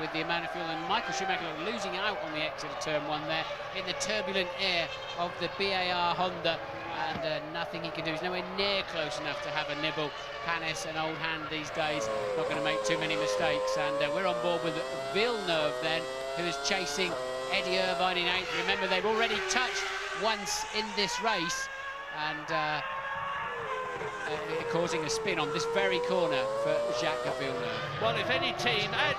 with the amount of fuel. And Michael Schumacher losing out on the exit of turn 1 there in the turbulent air of the BAR Honda, and nothing he can do. He's nowhere near close enough to have a nibble. Panis, an old hand these days, not going to make too many mistakes. And we're on board with Villeneuve then, who is chasing Eddie Irvine in 8th. Remember, they've already touched once in this race, and causing a spin on this very corner for Jacques Villeneuve. Well, if any team, and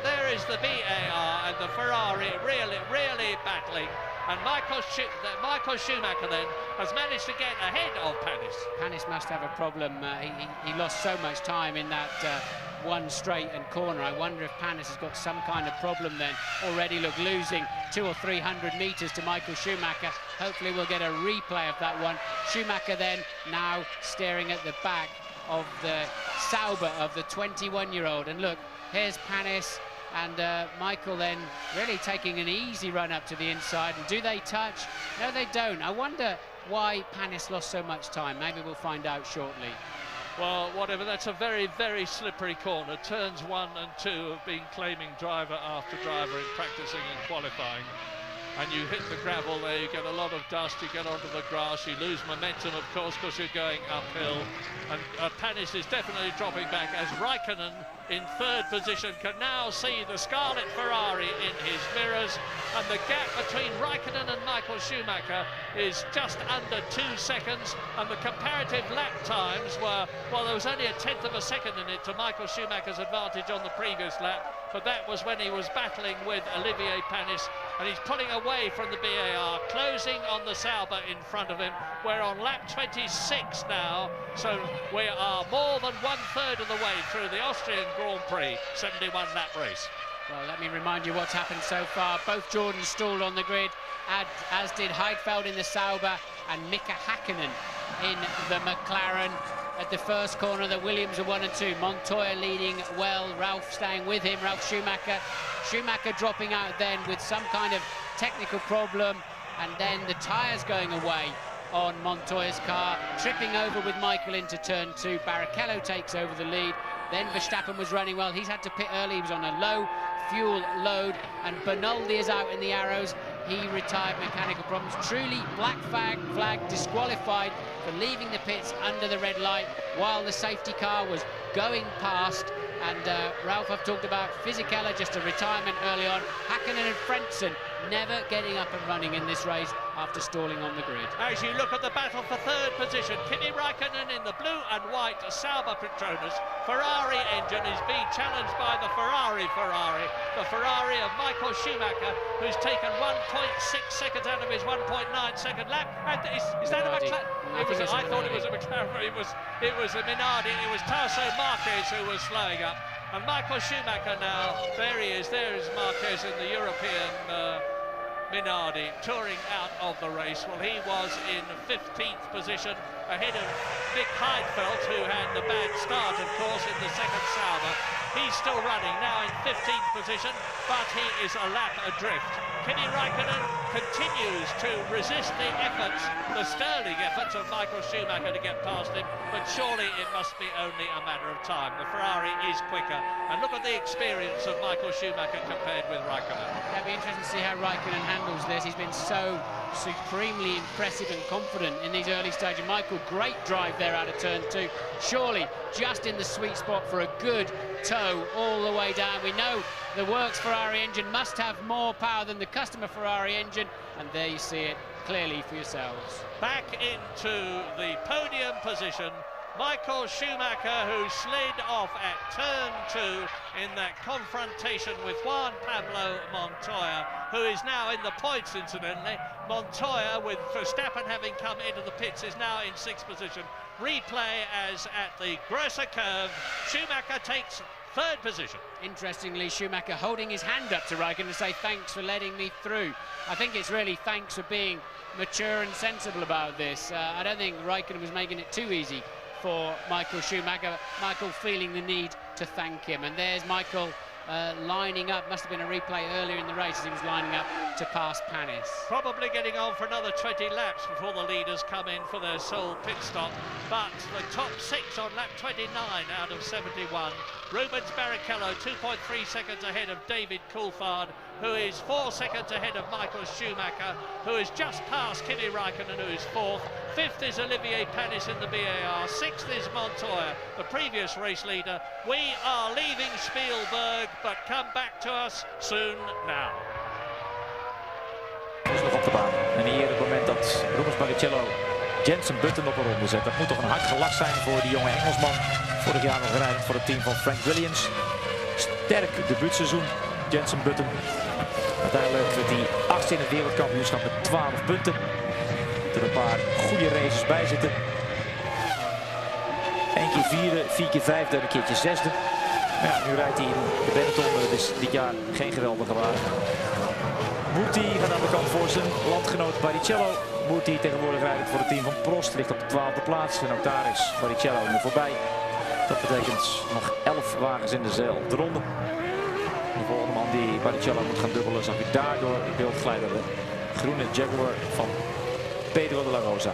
there is the BAR and the Ferrari really battling, and Michael Schumacher then has managed to get ahead of Panis. Panis must have a problem. He lost so much time in that one straight and corner. I wonder if Panis has got some kind of problem then. Already losing 200 or 300 metres to Michael Schumacher. Hopefully we'll get a replay of that one. Schumacher then now staring at the back of the Sauber of the 21-year-old. And look, here's Panis and Michael then really taking an easy run up to the inside. And do they touch? No, they don't. I wonder why Panis lost so much time. Maybe we'll find out shortly. Well, whatever, that's a very, very slippery corner. Turns 1 and 2 have been claiming driver after driver in practicing and qualifying. And you hit the gravel there, you get a lot of dust, you get onto the grass, you lose momentum, of course, because you're going uphill. And Panis is definitely dropping back as Raikkonen in 3rd position can now see the Scarlet Ferrari in his mirrors. And the gap between Raikkonen and Michael Schumacher is just under 2 seconds. And the comparative lap times were, well, there was only a 1/10 of a second in it to Michael Schumacher's advantage on the previous lap. But that was when he was battling with Olivier Panis. And he's pulling away from the BAR, closing on the Sauber in front of him. We're on lap 26 now, so we are more than 1/3 of the way through the Austrian Grand Prix 71 lap race. Well, let me remind you what's happened so far. Both Jordans stalled on the grid, as did Heidfeld in the Sauber and Mika Häkkinen in the McLaren. At the first corner, the Williams are 1 and 2. Montoya leading well, Ralph staying with him, Ralf Schumacher. Schumacher dropping out then with some kind of technical problem, and then the tyres going away on Montoya's car, tripping over with Michael into turn 2. Barrichello takes over the lead. Then Verstappen was running well. He's had to pit early. He was on a low fuel load, and Bernoldi is out in the arrows. He retired mechanical problems. Truly black flag disqualified for leaving the pits under the red light while the safety car was going past. And Ralph, I've talked about Fisichella, just a retirement early on. Häkkinen and Frentzen never getting up and running in this race after stalling on the grid. As you look at the battle for 3rd position, Kimi Raikkonen in the blue and white Sauber Petronas Ferrari engine is being challenged by the Ferrari, the Ferrari of Michael Schumacher, who's taken 1.6 seconds out of his 1.9-second lap. And is that a McLaren? I thought it was a McLaren. It was a Minardi. It was Tasso Marquez who was slowing up. And Michael Schumacher now, there he is. There is Marquez in the European Minardi touring out of the race. Well, he was in 15th position ahead of Nick Heidfeld, who had the bad start, of course, in the second Sauber. He's still running now in 15th position, but he is a lap adrift. Kimi Raikkonen continues to resist the efforts, the sterling efforts of Michael Schumacher to get past him, but surely it must be only a matter of time. The Ferrari is quicker, and look at the experience of Michael Schumacher compared with Raikkonen. It'll be interesting to see how Raikkonen handles this. He's been so supremely impressive and confident in these early stages. Michael, great drive there out of turn 2. Surely just in the sweet spot for a good toe all the way down. We know the works Ferrari engine must have more power than the customer Ferrari engine, and there you see it clearly for yourselves. Back into the podium position, Michael Schumacher, who slid off at turn 2 in that confrontation with Juan Pablo Montoya, who is now in the points, incidentally. Montoya, with Verstappen having come into the pits, is now in 6th position. Replay as at the Grosser curve, Schumacher takes 3rd position. Interestingly, Schumacher holding his hand up to Raikkonen to say thanks for letting me through. I think it's really thanks for being mature and sensible about this. I don't think Raikkonen was making it too easy for Michael Schumacher. Michael feeling the need to thank him. And there's Michael lining up. Must have been a replay earlier in the race as he was lining up to pass Panis. Probably getting on for another 20 laps before the leaders come in for their sole pit stop. But the top 6 on lap 29 out of 71. Rubens Barrichello 2.3 seconds ahead of David Coulthard, who is 4 seconds ahead of Michael Schumacher, who is just past Kimi Raikkonen, who is 4th. 5th is Olivier Panis in the BAR. 6th is Montoya, the previous race leader. We are leaving Spielberg, but come back to us soon now. Is nog op de baan. En hier het moment dat Rubens Barrichello Jensen Button op een ronde zet. Dat moet toch een hard gelach zijn voor die jonge Engelsman. Vorig jaar nog rijdend voor het team van Frank Williams. Sterk debuutseizoen, Jensen Button. Uiteindelijk werd hij 8e in het wereldkampioenschap met 12 punten. Er een paar goede races bij zitten. 1 keer 4e, 4 keer 5e en een keertje 6e. Ja, nu rijdt hij in de Benetton. Dat is dit jaar geen geweldige wagen. Muti gaat aan de kant voor zijn landgenoot Barrichello. Muti tegenwoordig rijdend voor het team van Prost. Ligt op de 12e plaats. En ook daar is Barrichello nu voorbij. Dat betekent nog 11 wagens in dezelfde ronde. De volgende man die Barrichello moet gaan dubbelen, zag je daardoor in beeld glijden. De groene Jaguar van Pedro de la Rosa.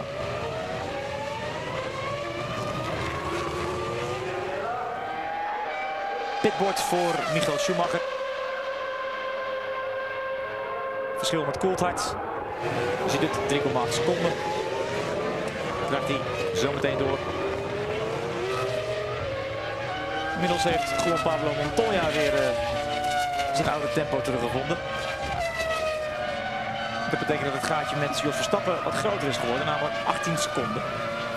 Pitboard voor Michael Schumacher. Verschil met Coulthard. Je ziet het 3,8 seconden. Draagt hij zo meteen door. Inmiddels heeft Juan Pablo Montoya weer zijn oude tempo teruggevonden. Dat betekent dat het gaatje met Jos Verstappen wat groter is geworden, namelijk 18 seconden.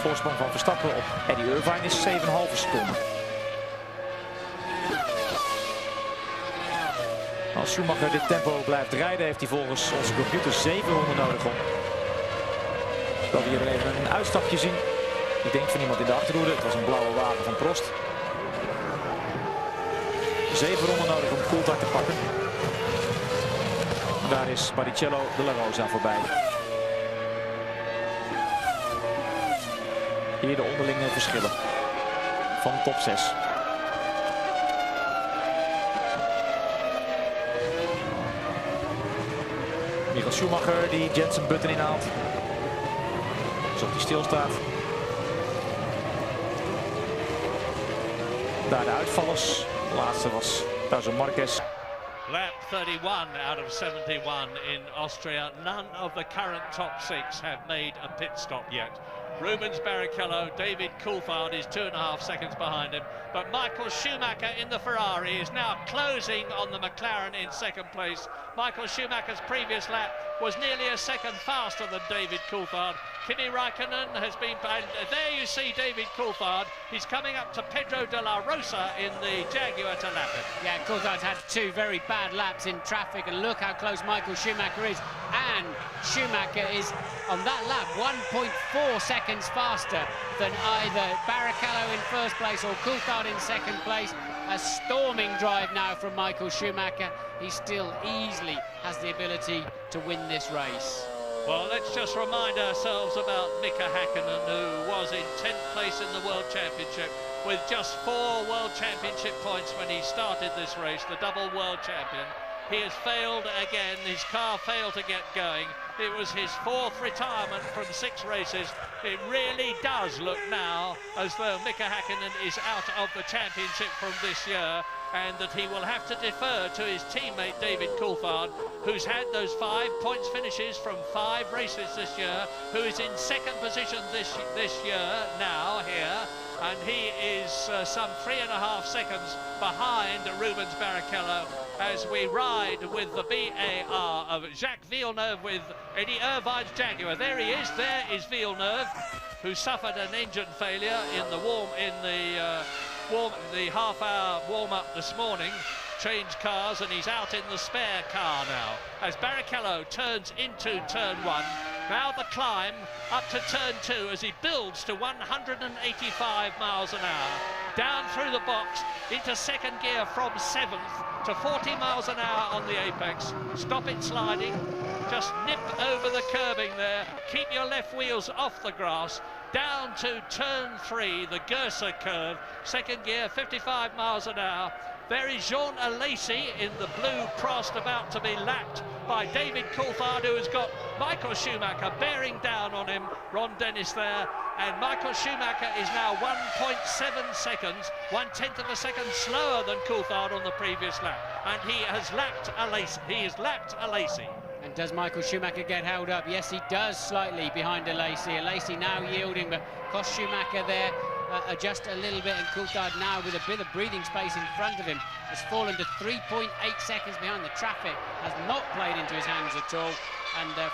Voorsprong van Verstappen op Eddie Irvine is 7,5 seconden. Als Schumacher dit tempo blijft rijden, heeft hij volgens onze computer 7 ronden nodig om. Dat we hier even een uitstapje zien. Ik denk van iemand in de achterhoede. Het was een blauwe wagen van Prost. 7 ronden nodig om Coulthard te pakken. En daar is Barrichello de la Rosa voorbij. Hier de onderlinge verschillen van de top 6. Michael Schumacher die Jensen Button inhaalt. Alsof hij stilstaat. Daar de uitvallers. De laatste was Tazo Marquez. Lap 31 out of 71 in Austria. None of the current top 6 have made a pit stop yet. Rubens Barrichello, David Coulthard is 2.5 seconds behind him. But Michael Schumacher in the Ferrari is now closing on the McLaren in second place. Michael Schumacher's previous lap was nearly a second faster than David Coulthard. Kimi Raikkonen has been, and there you see David Coulthard. He's coming up to Pedro de la Rosa in the Jaguar to lap it. Yeah, Coulthard's had 2 very bad laps in traffic, and look how close Michael Schumacher is. And Schumacher is on that lap 1.4 seconds faster than either Barrichello in first place or Coulthard in second place. A storming drive now from Michael Schumacher. He still easily has the ability to win this race. Well, let's just remind ourselves about Mika Häkkinen, who was in 10th place in the World Championship with just 4 World Championship points when he started this race, the double World Champion. He has failed again. His car failed to get going. It was his 4th retirement from 6 races. It really does look now as though Mika Häkkinen is out of the championship from this year, and that he will have to defer to his teammate David Coulthard, who's had those 5 points finishes from 5 races this year, who is in second position this year now here, and he is some 3.5 seconds behind Rubens Barrichello as we ride with the BAR of Jacques Villeneuve with Eddie Irvine's Jaguar. There he is. There is Villeneuve, who suffered an engine failure in the half-hour warm-up this morning. Changed cars, and he's out in the spare car now as Barrichello turns into turn 1. Now the climb up to turn 2 as he builds to 185 miles an hour. Down through the box into second gear from 7th to 40 miles an hour on the apex. Stop it sliding. Just nip over the curbing there. Keep your left wheels off the grass. Down to turn 3, the Gerser curve. Second gear, 55 miles an hour. There is Jean Alesi in the blue Prost, about to be lapped by David Coulthard, who has got Michael Schumacher bearing down on him. Ron Dennis there, and Michael Schumacher is now 1.7 seconds, 1/10 of a second slower than Coulthard on the previous lap, and he has lapped Alesi. And does Michael Schumacher get held up? Yes, he does, slightly behind Alesi. Alesi now yielding, but cost Schumacher there just a little bit, and Coulthard now with a bit of breathing space in front of him has fallen to 3.8 seconds behind. The traffic has not played into his hands at all, and both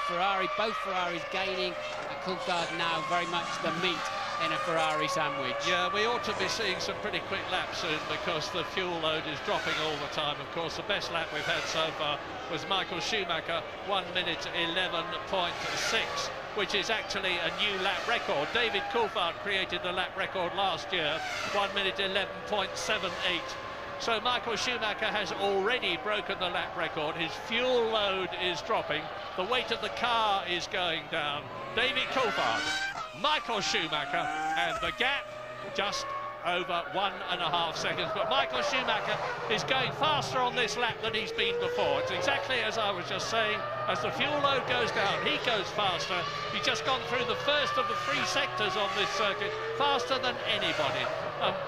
Ferraris gaining. Coulthard now very much the meat in a Ferrari sandwich. Yeah, we ought to be seeing some pretty quick laps soon because the fuel load is dropping all the time. Of course, the best lap we've had so far was Michael Schumacher, 1 minute 11.6, which is actually a new lap record. David Coulthard created the lap record last year, 1 minute 11.78. So Michael Schumacher has already broken the lap record. His fuel load is dropping. The weight of the car is going down. David Coulthard, Michael Schumacher, and the gap just over 1.5 seconds. But Michael Schumacher is going faster on this lap than he's been before. It's exactly as I was just saying. As the fuel load goes down, he goes faster. He's just gone through the first of the 3 sectors on this circuit, faster than anybody.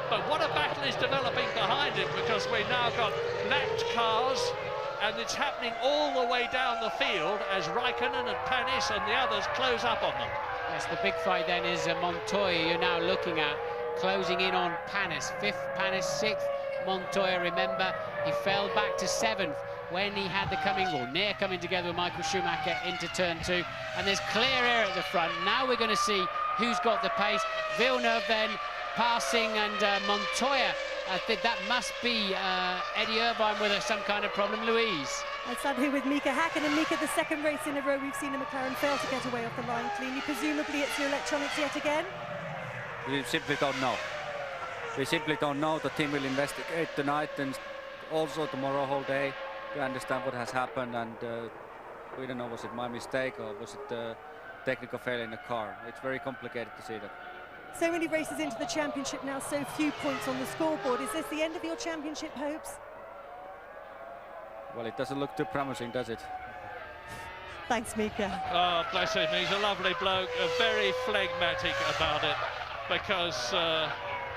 But what a battle is developing behind him, because we've now got lapped cars, and it's happening all the way down the field as Raikkonen and Panis and the others close up on them. Yes, the big fight then is Montoya you're now looking at, closing in on Panis. 5th, Panis 6th. Montoya, remember, he fell back to 7th when he had the near coming together with Michael Schumacher into turn 2. And there's clear air at the front. Now we're going to see who's got the pace. Villeneuve then passing, and Montoya, I think that must be Eddie Irvine with some kind of problem. Louise. And sadly with Mika Häkkinen, Mika, the 2nd race in a row we've seen the McLaren fail to get away off the line cleanly. Presumably it's your electronics yet again? We simply don't know. We simply don't know. The team will investigate tonight and also tomorrow whole day to understand what has happened, and we don't know, was it my mistake or was it the technical failure in the car? It's very complicated to see that. So many races into the championship now, so few points on the scoreboard. Is this the end of your championship hopes? Well, it doesn't look too promising, does it? Thanks, Mika. Oh, bless him, he's a lovely bloke, very phlegmatic about it, because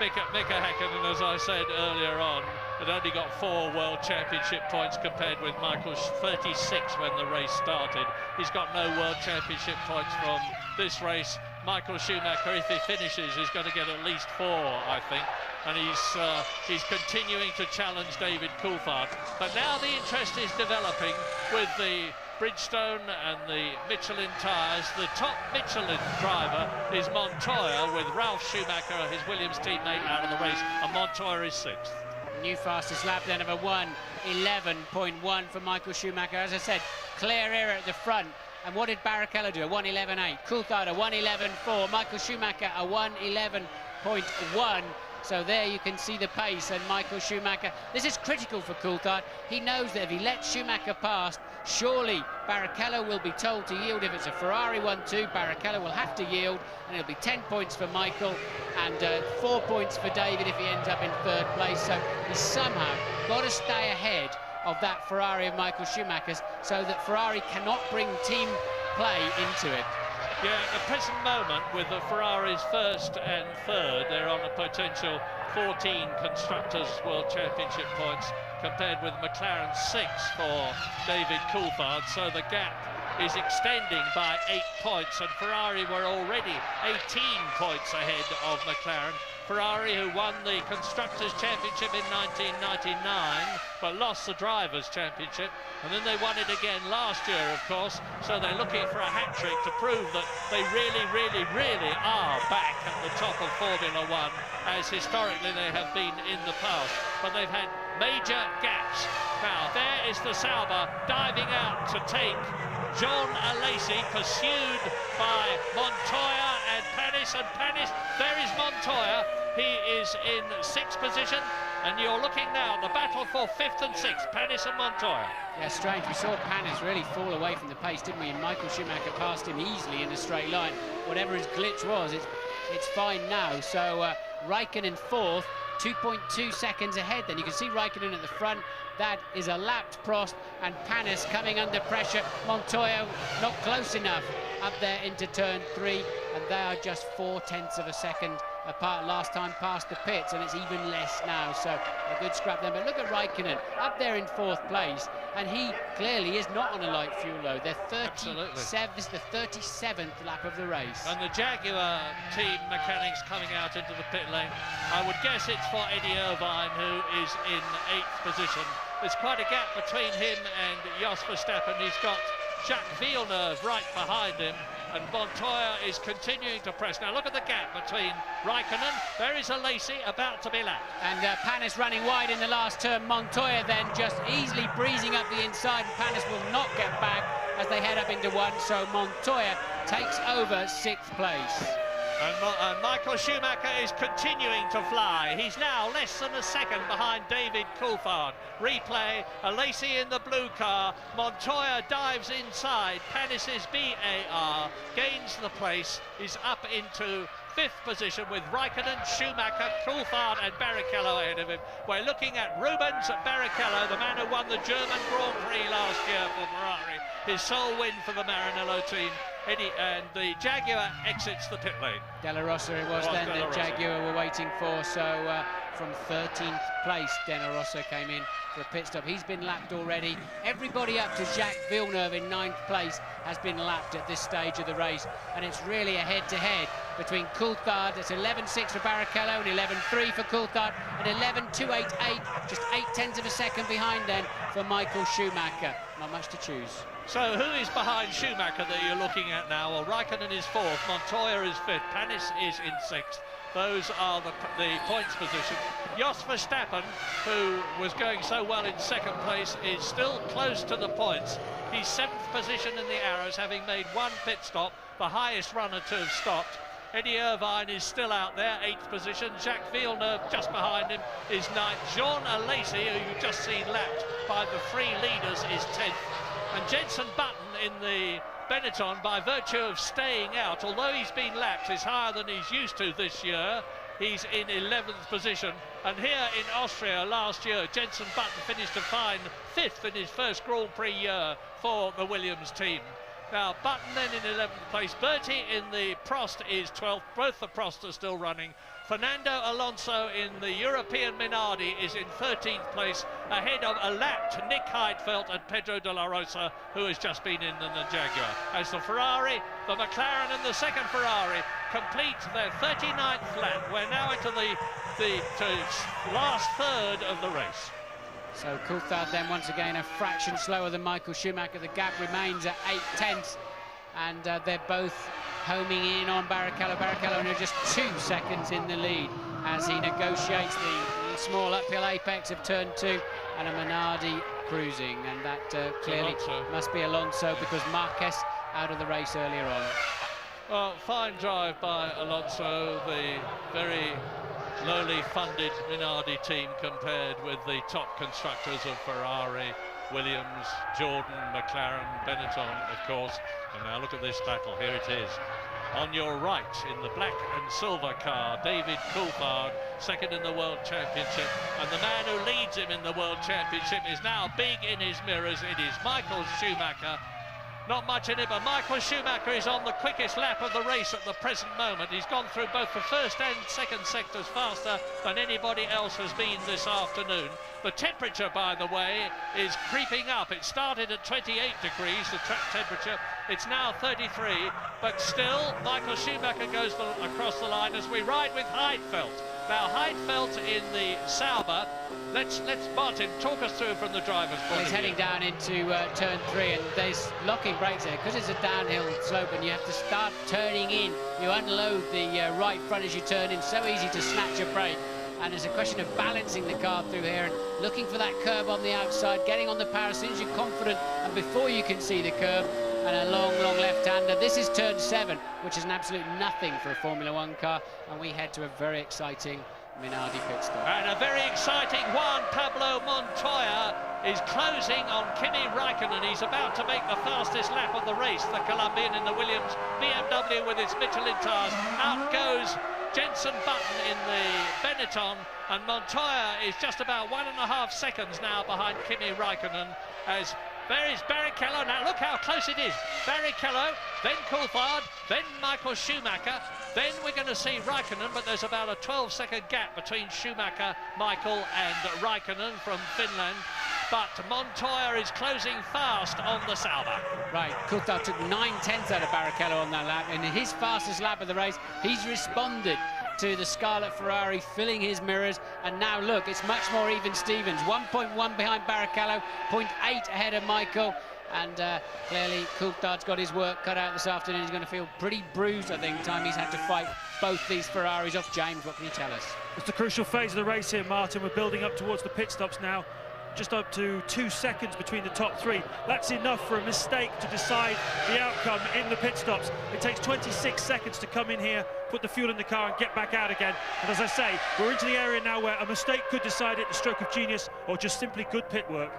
Mika Häkkinen, as I said earlier on, had only got 4 World Championship points compared with Michael's 36 when the race started. He's got no World Championship points from this race. Michael Schumacher, if he finishes, is going to get at least 4, I think. And he's continuing to challenge David Coulthard. But now the interest is developing with the Bridgestone and the Michelin tyres. The top Michelin driver is Montoya, with Ralf Schumacher, his Williams teammate, out of the race, and Montoya is 6th. New fastest lap then of a 1:11.1 for Michael Schumacher. As I said, clear air at the front. And what did Barrichello do? A 1:11.8. Coulthard a 1:11.4. Michael Schumacher a 1:11.1. So there you can see the pace, and Michael Schumacher, this is critical for Coulthard. He knows that if he lets Schumacher pass, surely Barrichello will be told to yield. If it's a Ferrari 1-2, Barrichello will have to yield, and it'll be 10 points for Michael and 4 points for David if he ends up in 3rd place. So he's somehow got to stay ahead of that Ferrari of Michael Schumacher's, so that Ferrari cannot bring team play into it. Yeah, at the present moment, with the Ferraris 1st and 3rd, they're on a potential 14 Constructors' World Championship points, compared with McLaren 6 for David Coulthard. So the gap is extending by 8 points, and Ferrari were already 18 points ahead of McLaren. Ferrari, who won the Constructors' Championship in 1999, but lost the Drivers' Championship, and then they won it again last year, of course, so they're looking for a hat-trick to prove that they really, really, really are back at the top of Formula One, as historically they have been in the past, but they've had major gaps. Now, there is the Sauber diving out to take John Alesi, pursued by Montoya and Panis, there is Montoya. He is in 6th position, and you're looking now at the battle for 5th and 6th, Panis and Montoya. Yeah, strange. We saw Panis really fall away from the pace, didn't we? And Michael Schumacher passed him easily in a straight line. Whatever his glitch was, it's fine now. So Raikkonen 4th, 2.2 seconds ahead. Then you can see Raikkonen at the front. That is a lapped Prost, and Panis coming under pressure. Montoya not close enough up there into turn 3, and they are just 0.4 of a second apart last time past the pits, and it's even less now. So a good scrap there. But look at Raikkonen up there in 4th place, and he clearly is not on a light fuel load. They're 37th. This is the 37th lap of the race. And the Jaguar team mechanics coming out into the pit lane. I would guess it's for Eddie Irvine, who is in 8th position. There's quite a gap between him and Jos Verstappen. He's got Jacques Villeneuve right behind him, and Montoya is continuing to press. Now look at the gap between Raikkonen. There is Alesi about to be lapped. And Panis running wide in the last turn. Montoya then just easily breezing up the inside, and Panis will not get back as they head up into 1. So Montoya takes over 6th place. And Michael Schumacher is continuing to fly. He's now less than a second behind David Coulthard. Replay, Alesi in the blue car. Montoya dives inside. Panis's BAR gains the place. He's up into 5th position with Raikkonen, Schumacher, Coulthard and Barrichello ahead of him. We're looking at Rubens Barrichello, the man who won the German Grand Prix last year for Ferrari. His sole win for the Maranello team. Eddie, and the Jaguar exits the pit lane. Della Rosa it was then that Jaguar were waiting for, so from 13th place Della Rosa came in for a pit stop. He's been lapped already. Everybody up to Jacques Villeneuve in 9th place has been lapped at this stage of the race, and it's really a head-to-head between Coulthard. It's 11.6 for Barrichello and 11.3 for Coulthard and 11.288, just 0.8 of a second behind then for Michael Schumacher. Not much to choose. So who is behind Schumacher that you're looking at now? Well, Raikkonen is 4th, Montoya is 5th, Panis is in 6th. Those are the points position. Jos Verstappen, who was going so well in 2nd place, is still close to the points. He's 7th position in the arrows, having made 1 pit stop, the highest runner to have stopped. Eddie Irvine is still out there, 8th position. Jacques Villeneuve just behind him is 9th. Jean Alesi, who you've just seen lapped by the 3 leaders, is 10th. And Jenson Button in the Benetton, by virtue of staying out, although he's been lapped, is higher than he's used to this year. He's in 11th position. And here in Austria last year, Jenson Button finished a fine 5th in his first Grand Prix year for the Williams team. Now, Button then in 11th place. Bertie in the Prost is 12th. Both the Prost are still running. Fernando Alonso in the European Minardi is in 13th place, ahead of a lapped Nick Heidfeld and Pedro de la Rosa, who has just been in the Jaguar. As the Ferrari, the McLaren and the 2nd Ferrari complete their 39th lap. We're now into the last third of the race. So Coulthard then once again a fraction slower than Michael Schumacher. The gap remains at 0.8, and they're both homing in on Barrichello. Barrichello now just 2 seconds in the lead as he negotiates the small uphill apex of turn 2 and a Minardi cruising, and that clearly must be Alonso because Marquez out of the race earlier on. Well, fine drive by Alonso, the very lowly funded Minardi team compared with the top constructors of Ferrari, Williams, Jordan, McLaren, Benetton, of course. And now look at this battle, here it is. On your right, in the black and silver car, David Coulthard, 2nd in the World Championship. And the man who leads him in the World Championship is now big in his mirrors. It is Michael Schumacher. Not much in it, but Michael Schumacher is on the quickest lap of the race at the present moment. He's gone through both the 1st and 2nd sectors faster than anybody else has been this afternoon. The temperature, by the way, is creeping up. It started at 28 degrees, the track temperature. It's now 33, but still, Michael Schumacher goes across the line as we ride with Heidfeld. Now, Heidfeld in the Sauber. Let's Martin, talk us through from the driver's point of view. He's heading down into turn 3, and there's locking brakes there because it's a downhill slope and you have to start turning in. You unload the right front as you turn in. So easy to snatch a brake, and it's a question of balancing the car through here and looking for that curb on the outside, getting on the power as soon as you're confident and before you can see the curb. And a long left-hander. This is turn 7, which is an absolute nothing for a Formula 1 car, and we head to a very exciting Minardi pit stop. And a very exciting Juan Pablo Montoya is closing on Kimi Raikkonen. He's about to make the fastest lap of the race, the Colombian in the Williams BMW with its Michelin tyres. Out goes Jenson Button in the Benetton, and Montoya is just about 1.5 seconds now behind Kimi Raikkonen as there is Barrichello. Now look how close it is. Barrichello, then Coulthard, then Michael Schumacher, then we're going to see Raikkonen, but there's about a 12-second gap between Schumacher, Michael and Raikkonen from Finland. But Montoya is closing fast on the Sauber. Right, Coulthard took 9/10 out of Barrichello on that lap, and in his fastest lap of the race, he's responded to the Scarlet Ferrari filling his mirrors, and now look, it's much more even Stevens. 1.1 behind Barrichello, 0.8 ahead of Michael, and clearly Coulthard's got his work cut out this afternoon. He's going to feel pretty bruised, I think, time he's had to fight both these Ferraris off. James, what can you tell us? It's the crucial phase of the race here, Martin. We're building up towards the pit stops now. just up to 2 seconds between the top three. That's enough for a mistake to decide the outcome in the pit stops. It takes 26 seconds to come in here, put the fuel in the car and get back out again. And as I say, we're into the area now where a mistake could decide it, the stroke of genius, or just simply good pit work.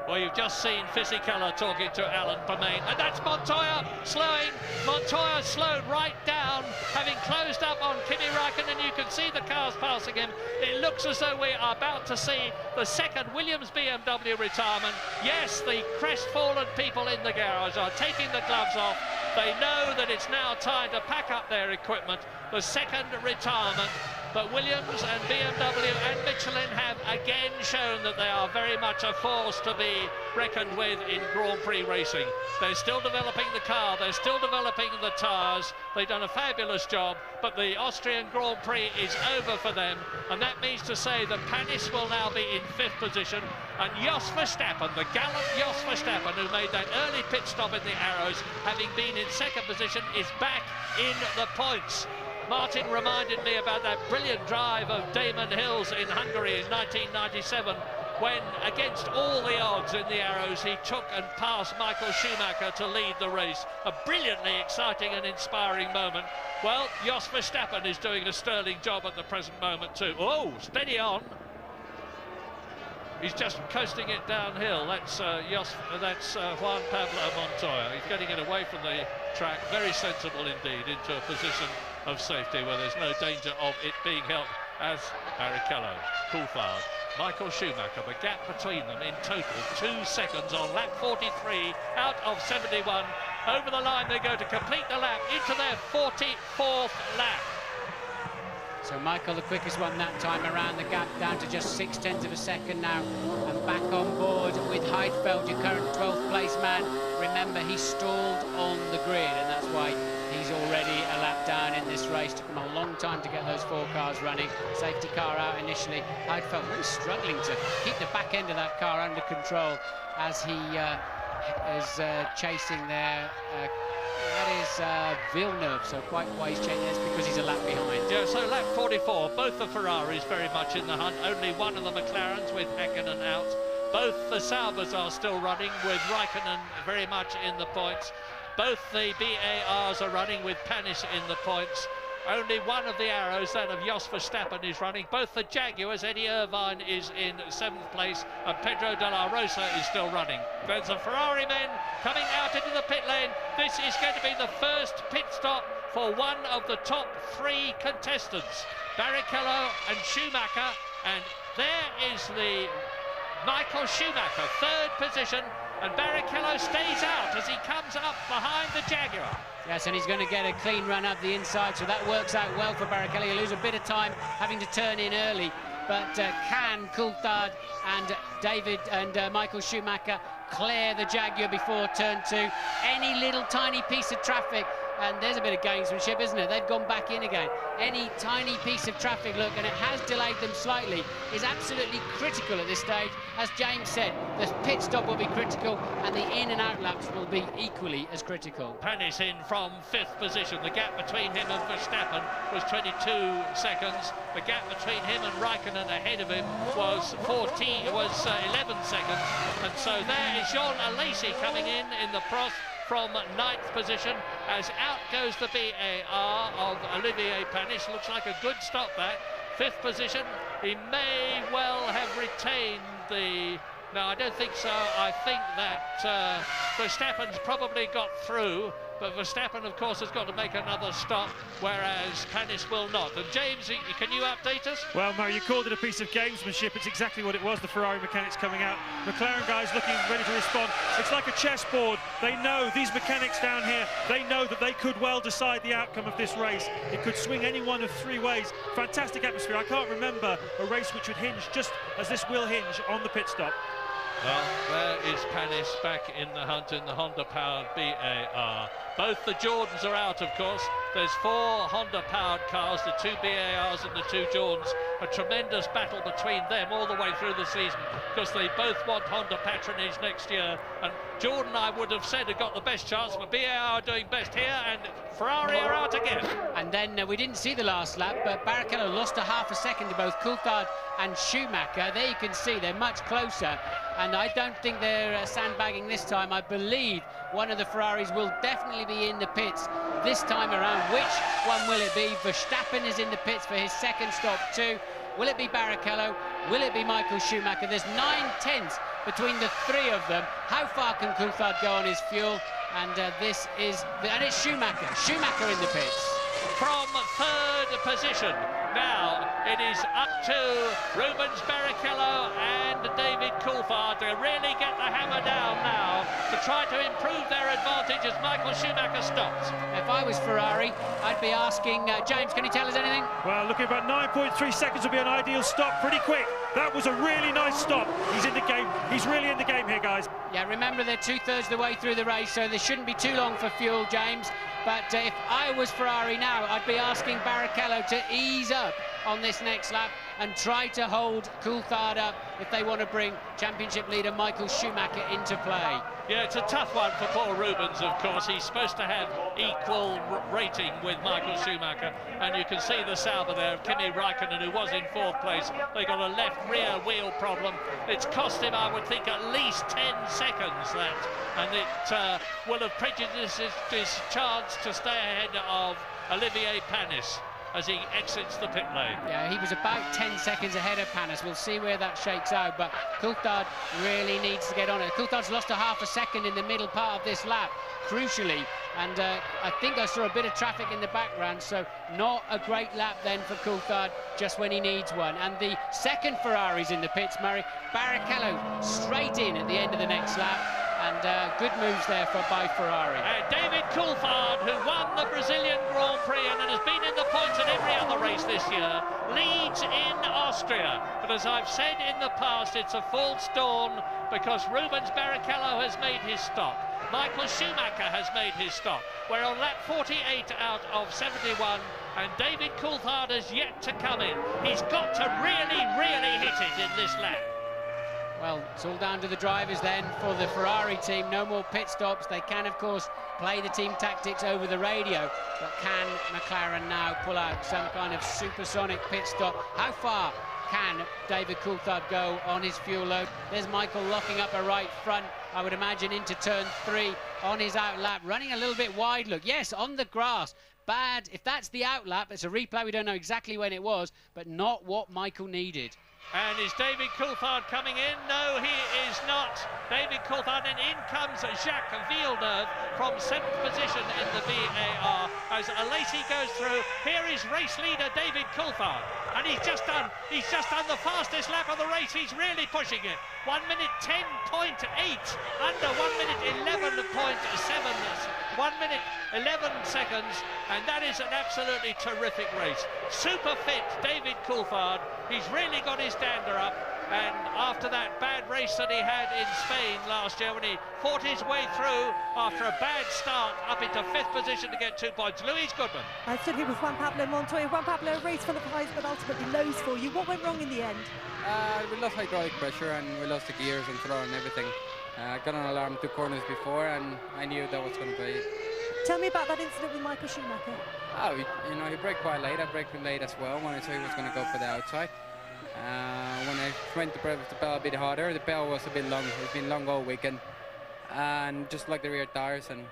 Well, you've just seen Fisichella talking to Alan Permain, and that's Montoya slowing. Montoya slowed right down, having closed up on Kimi Räikkönen. You can see the cars passing him. It looks as though we are about to see the second Williams BMW retirement. Yes, the crestfallen people in the garage are taking the gloves off. They know that it's now time to pack up their equipment. The second retirement. But Williams and BMW and Michelin have again shown that they are very much a force to be reckoned with in Grand Prix racing. They're still developing the car, they're still developing the tyres. They've done a fabulous job, but the Austrian Grand Prix is over for them, and that means to say that Panis will now be in 5th position, and Jos Verstappen, the gallant Jos Verstappen, who made that early pit stop in the Arrows, having been in 2nd position, is back in the points. Martin reminded me about that brilliant drive of Damon Hill's in Hungary in 1997, when, against all the odds in the Arrows, he took and passed Michael Schumacher to lead the race. A brilliantly exciting and inspiring moment. Well, Jos Verstappen is doing a sterling job at the present moment too. Oh, steady on. He's just coasting it downhill. That's Juan Pablo Montoya. He's getting it away from the track, very sensible indeed, into a position of safety where there's no danger of it being helped, as Barrichello, Coulthard, Michael Schumacher, the gap between them in total 2 seconds on lap 43 out of 71. Over the line they go to complete the lap into their 44th lap. So Michael, the quickest one that time around, the gap down to just 0.6 of a second now, and back on board with Heidfeld, your current 12th place man. Remember, he stalled on the grid, and that's why he's already a lap down in this race. Took him a long time to get those 4 cars running. Safety car out initially. Heidfeld really struggling to keep the back end of that car under control as he is chasing there. That is Villeneuve, so quite why he's chasing this, because he's a lap behind. Yeah, so lap 44, both the Ferraris very much in the hunt. Only one of the McLarens with Häkkinen out. Both the Saubers are still running with Räikkönen very much in the points. Both the BARs are running with Panis in the points. Only one of the Arrows, that of Jos Verstappen, is running. Both the Jaguars, Eddie Irvine is in 7th place, and Pedro de la Rosa is still running. There's the Ferrari men coming out into the pit lane. This is going to be the first pit stop for one of the top 3 contestants, Barrichello and Schumacher, and there is the Michael Schumacher, 3rd position, and Barrichello stays out as he comes up behind the Jaguar. Yes, and he's going to get a clean run up the inside, so that works out well for Barrichello. He'll lose a bit of time having to turn in early, but can Coulthard and David and Michael Schumacher clear the Jaguar before turn 2? Any little tiny piece of traffic, and there's a bit of gamesmanship, isn't it? They've gone back in again. Any tiny piece of traffic, look, and it has delayed them slightly, is absolutely critical at this stage. As James said, the pit stop will be critical, and the in and out laps will be equally as critical. Panis in from 5th position. The gap between him and Verstappen was 22 seconds. The gap between him and Räikkönen ahead of him was 11 seconds. And so there is Jean Alesi coming in the Prost from 9th position, as out goes the BAR of Olivier Panis. Looks like a good stop, that. 5th position. He may well have retained the... No, I don't think so. I think that Verstappen's probably got through, but Verstappen, of course, has got to make another stop, whereas Panis will not. And James, can you update us? Well, Murray, you called it a piece of gamesmanship. It's exactly what it was. The Ferrari mechanics coming out. McLaren guys looking ready to respond. It's like a chessboard. They know, these mechanics down here, they know that they could well decide the outcome of this race. It could swing any one of 3 ways. Fantastic atmosphere. I can't remember a race which would hinge just as this will hinge on the pit stop. Well, there is Panis back in the hunt in the Honda-powered BAR. Both the Jordans are out, of course. There's 4 Honda-powered cars, the 2 BARs and the 2 Jordans. A tremendous battle between them all the way through the season because they both want Honda patronage next year. And Jordan, I would have said, had got the best chance, but BAR are doing best here, and Ferrari are out again. And then we didn't see the last lap, but Barrichello lost a half a second to both Coulthard and Schumacher. There you can see they're much closer, and I don't think they're sandbagging this time. I believe one of the Ferraris will definitely be in the pits this time around. Which one will it be? Verstappen is in the pits for his second stop too. Will it be Barrichello? Will it be Michael Schumacher? There's 9/10 between the 3 of them. How far can Coulthard go on his fuel? And it's Schumacher. Schumacher in the pits. From 3rd position. Now it is up to Rubens Barrichello and David Coulthard to really get the hammer down now to try to improve their advantage as Michael Schumacher stops. If I was Ferrari, I'd be asking, James, can you tell us anything? Well, looking about 9.3 seconds would be an ideal stop, pretty quick. That was a really nice stop. He's in the game. He's really in the game here, guys. Yeah, remember they're 2/3 the way through the race, so they shouldn't be too long for fuel, James. But if I was Ferrari now, I'd be asking Barrichello to ease up on this next lap and try to hold Coulthard up if they want to bring championship leader Michael Schumacher into play. Yeah, it's a tough one for Paul Rubens, of course. He's supposed to have equal rating with Michael Schumacher, and you can see the Sauber there of Kimi Raikkonen, who was in 4th place. They got a left rear wheel problem. It's cost him, I would think, at least 10 seconds, that, and it will have prejudiced his chance to stay ahead of Olivier Panis as he exits the pit lane. Yeah, he was about 10 seconds ahead of Panis. We'll see where that shakes out, but Coulthard really needs to get on it. Coulthard's lost a half a second in the middle part of this lap, crucially, and I think I saw a bit of traffic in the background, so not a great lap then for Coulthard, just when he needs one. And the second Ferrari's in the pits, Murray. Barrichello straight in at the end of the next lap. And good moves there by Ferrari. And David Coulthard, who won the Brazilian Grand Prix and has been in the points at every other race this year, leads in Austria. But as I've said in the past, it's a false dawn because Rubens Barrichello has made his stop. Michael Schumacher has made his stop. We're on lap 48 out of 71, and David Coulthard has yet to come in. He's got to really, really hit it in this lap. Well, it's all down to the drivers then for the Ferrari team. No more pit stops. They can, of course, play the team tactics over the radio. But can McLaren now pull out some kind of supersonic pit stop? How far can David Coulthard go on his fuel load? There's Michael locking up a right front, I would imagine, into turn 3 on his outlap. Running a little bit wide, look. Yes, on the grass. Bad. If that's the outlap, it's a replay. We don't know exactly when it was, but not what Michael needed. And is David Coulthard coming in? No, he is not. David Coulthard, and in comes Jacques Villeneuve from 7th position in the VAR as Alesi goes through. Here is race leader David Coulthard, and he's just done the fastest lap of the race. He's really pushing it. 1 minute 10.8 under 1 minute 11.7. 1 minute 11 seconds, and that is an absolutely terrific race. Super fit David Coulthard. He's really got his dander up, and after that bad race that he had in Spain last year when he fought his way through after a bad start up into 5th position to get 2 points. Louise Goodman. I stood here with Juan Pablo Montoya. Juan Pablo, race full of highs but ultimately lows for you. What went wrong in the end? We lost hydraulic pressure and we lost the gears and throttle and everything. Got an alarm 2 corners before, and I knew that was going to be it. Tell me about that incident with Michael Schumacher. Oh, he braked quite late. I braked late as well when I saw he was going to go for the outside. When I went to press the pedal a bit harder, the pedal was a bit long. It's been long all weekend, and just like the rear tires, and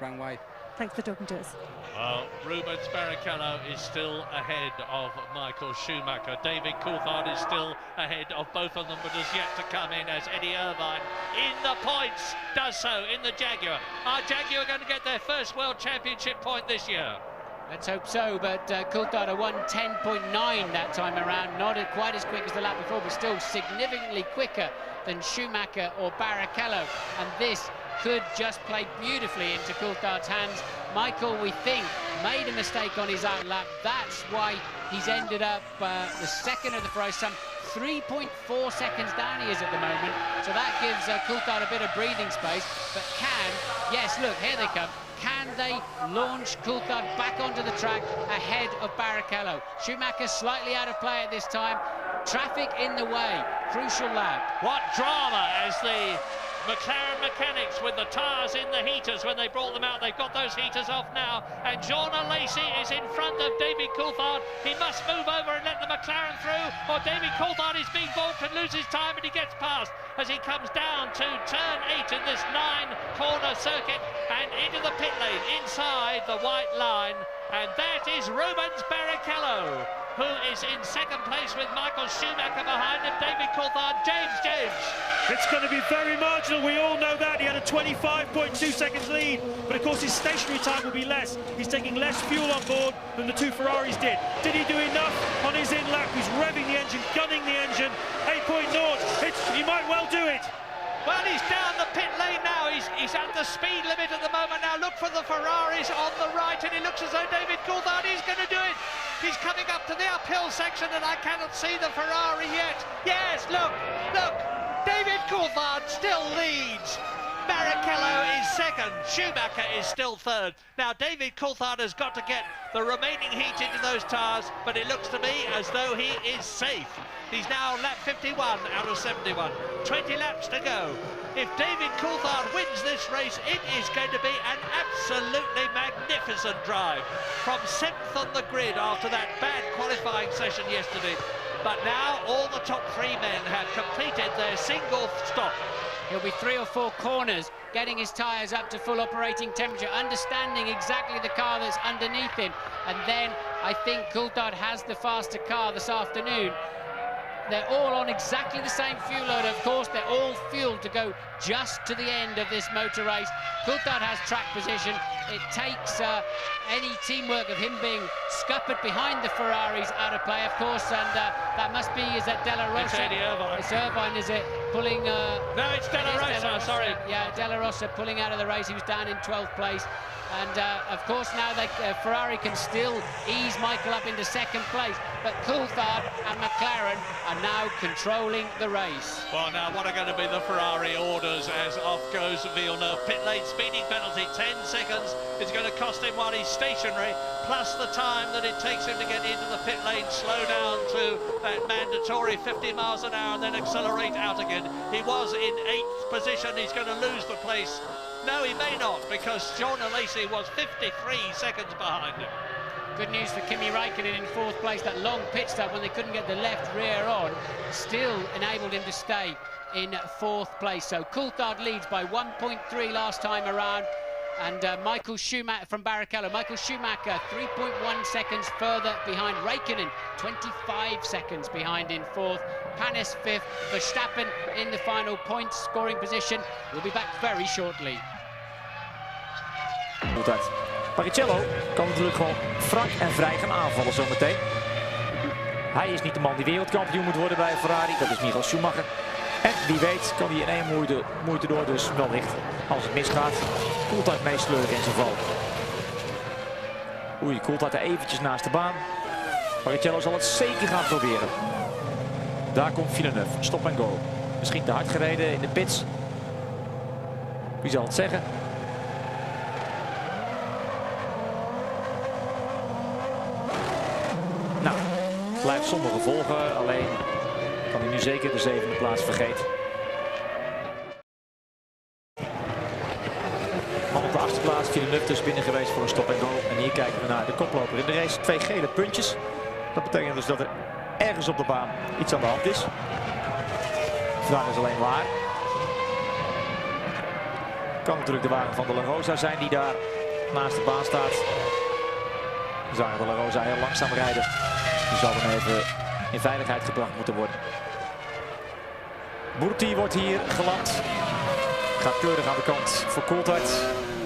ran wide. Thanks for talking to us. Well, Rubens Barrichello is still ahead of Michael Schumacher. David Coulthard is still ahead of both of them, but has yet to come in as Eddie Irvine in the points does so in the Jaguar. Are Jaguar going to get their first World Championship point this year? Let's hope so, but Coulthard won 10.9 that time around. Not quite as quick as the lap before, but still significantly quicker than Schumacher or Barrichello. And this could just play beautifully into Coulthard's hands. Michael, we think, made a mistake on his outlap. That's why he's ended up the second of the Ferrari. Some 3.4 seconds down he is at the moment. So that gives Coulthard a bit of breathing space. But yes, look, here they come. can they launch Coulthard back onto the track ahead of Barrichello? Schumacher slightly out of play at this time. Traffic in the way. Crucial lap. What drama as the McLaren mechanics with the tyres in the heaters when they brought them out. They've got those heaters off now, and John Lacey is in front of David Coulthard. He must move over and let the McLaren through, or David Coulthard is being balked and loses time, and he gets past as he comes down to turn 8 in this 9-corner circuit and into the pit lane inside the white line. And that is Rubens Barrichello, who is in second place with Michael Schumacher behind him. David Coulthard, James. It's going to be very marginal, we all know that. He had a 25.2 seconds lead, but of course his stationary time will be less. He's taking less fuel on board than the two Ferraris did. Did he do enough on his in lap? He's revving the engine, gunning the engine, 8.0. He might well do it. Well, he's down the pit lane now. He's at the speed limit at the moment now. Look for the Ferraris on the right, and it looks as though David Coulthard is going to do it. He's coming up to the uphill section, and I cannot see the Ferrari yet. Yes, look. David Coulthard still leads. Barrichello is second. Schumacher is still third. Now, David Coulthard has got to get the remaining heat into those tyres, but it looks to me as though he is safe. He's now lap 51 out of 71. 20 laps to go. If David Coulthard wins this race, it is going to be an absolutely magnificent drive. From 7th on the grid after that bad qualifying session yesterday. But now all the top 3 men have completed their single stop. He'll be 3 or 4 corners, getting his tyres up to full operating temperature, understanding exactly the car that's underneath him. And then I think Coulthard has the faster car this afternoon. They're all on exactly the same fuel load. Of course, they're all fueled to go just to the end of this motor race. Coulthard has track position. It takes any teamwork of him being scuppered behind the Ferraris out of play, of course, and that must be, is that Della Rosa? It's Eddie Irvine. It's Irvine, is it? Pulling... no, it's Della Rosa, sorry. Yeah, Della Rosa pulling out of the race. He was down in 12th place. And of course now Ferrari can still ease Michael up into second place, but Coulthard and McLaren are now controlling the race. Well, now what are going to be the Ferrari orders as off goes Villeneuve? Pit lane speeding penalty, 10 seconds. It's going to cost him while he's stationary, plus the time that it takes him to get into the pit lane, slow down to that mandatory 50 miles an hour and then accelerate out again. He was in 8th position. He's going to lose the place. No, he may not, because John Lacey was 53 seconds behind him. Good news for Kimi Räikkönen in 4th place. That long pit stop when they couldn't get the left rear on still enabled him to stay in 4th place. So Coulthard leads by 1.3 last time around. And Michael Schumacher from Barrichello. Michael Schumacher 3.1 seconds further behind Räikkönen, 25 seconds behind in 4th. Panis 5th, Verstappen in the final points scoring position. We'll be back very shortly. Barrichello kan natuurlijk gewoon frank en vrij gaan aanvallen zometeen. Hij is niet de man die wereldkampioen moet worden bij Ferrari, dat is Michael Schumacher. En wie weet kan hij in één moeite door, dus wellicht als het misgaat, Coulthard meesleuren in zijn val. Oei, Coulthard er eventjes naast de baan. Barrichello zal het zeker gaan proberen. Daar komt Villeneuve, stop en go. Misschien te hard gereden in de pits. Wie zal het zeggen? Nou, blijft zonder gevolgen, alleen kan hij nu zeker de 7e plaats vergeten. Man op de 8e plaats, Villeneuve dus binnen geweest voor een stop en go. En hier kijken we naar de koploper in de race. 2 gele puntjes. Dat betekent dus dat er ergens op de baan iets aan de hand is. De vraag is alleen waar. Kan natuurlijk de wagen van de La Rosa zijn die daar naast de baan staat. We zagen de La Rosa heel langzaam rijden. Die zal dan even in veiligheid gebracht moeten worden. Burti wordt hier geland. Gaat keurig aan de kant voor Coulthard.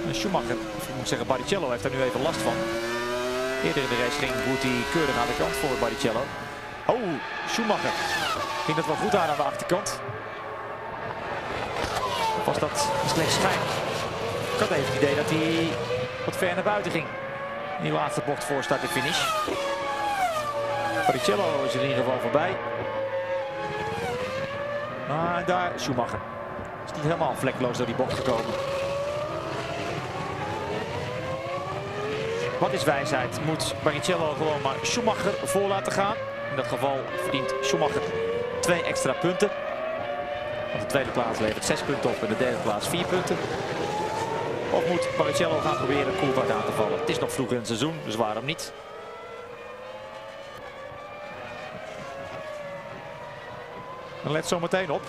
En Schumacher, of ik moet zeggen Barrichello, heeft daar nu even last van. Eerder in de race ging Burti keurig aan de kant voor Barrichello. Oh, Schumacher ging dat wel goed aan de achterkant. Of was dat slechts schijn? Ik had even het idee dat hij wat ver naar buiten ging. In die laatste bocht voor start en finish. Barrichello is er in ieder geval voorbij. Maar daar Schumacher. Is niet helemaal vlekkeloos door die bocht gekomen. Wat is wijsheid? Moet Barrichello gewoon maar Schumacher voor laten gaan? In dat geval verdient Schumacher 2 extra punten. Want de tweede plaats levert 6 punten op en de derde plaats 4 punten. Of moet Barrichello gaan proberen Coulthard aan te vallen? Het is nog vroeg in het seizoen, dus waarom niet? Dan let zo meteen op.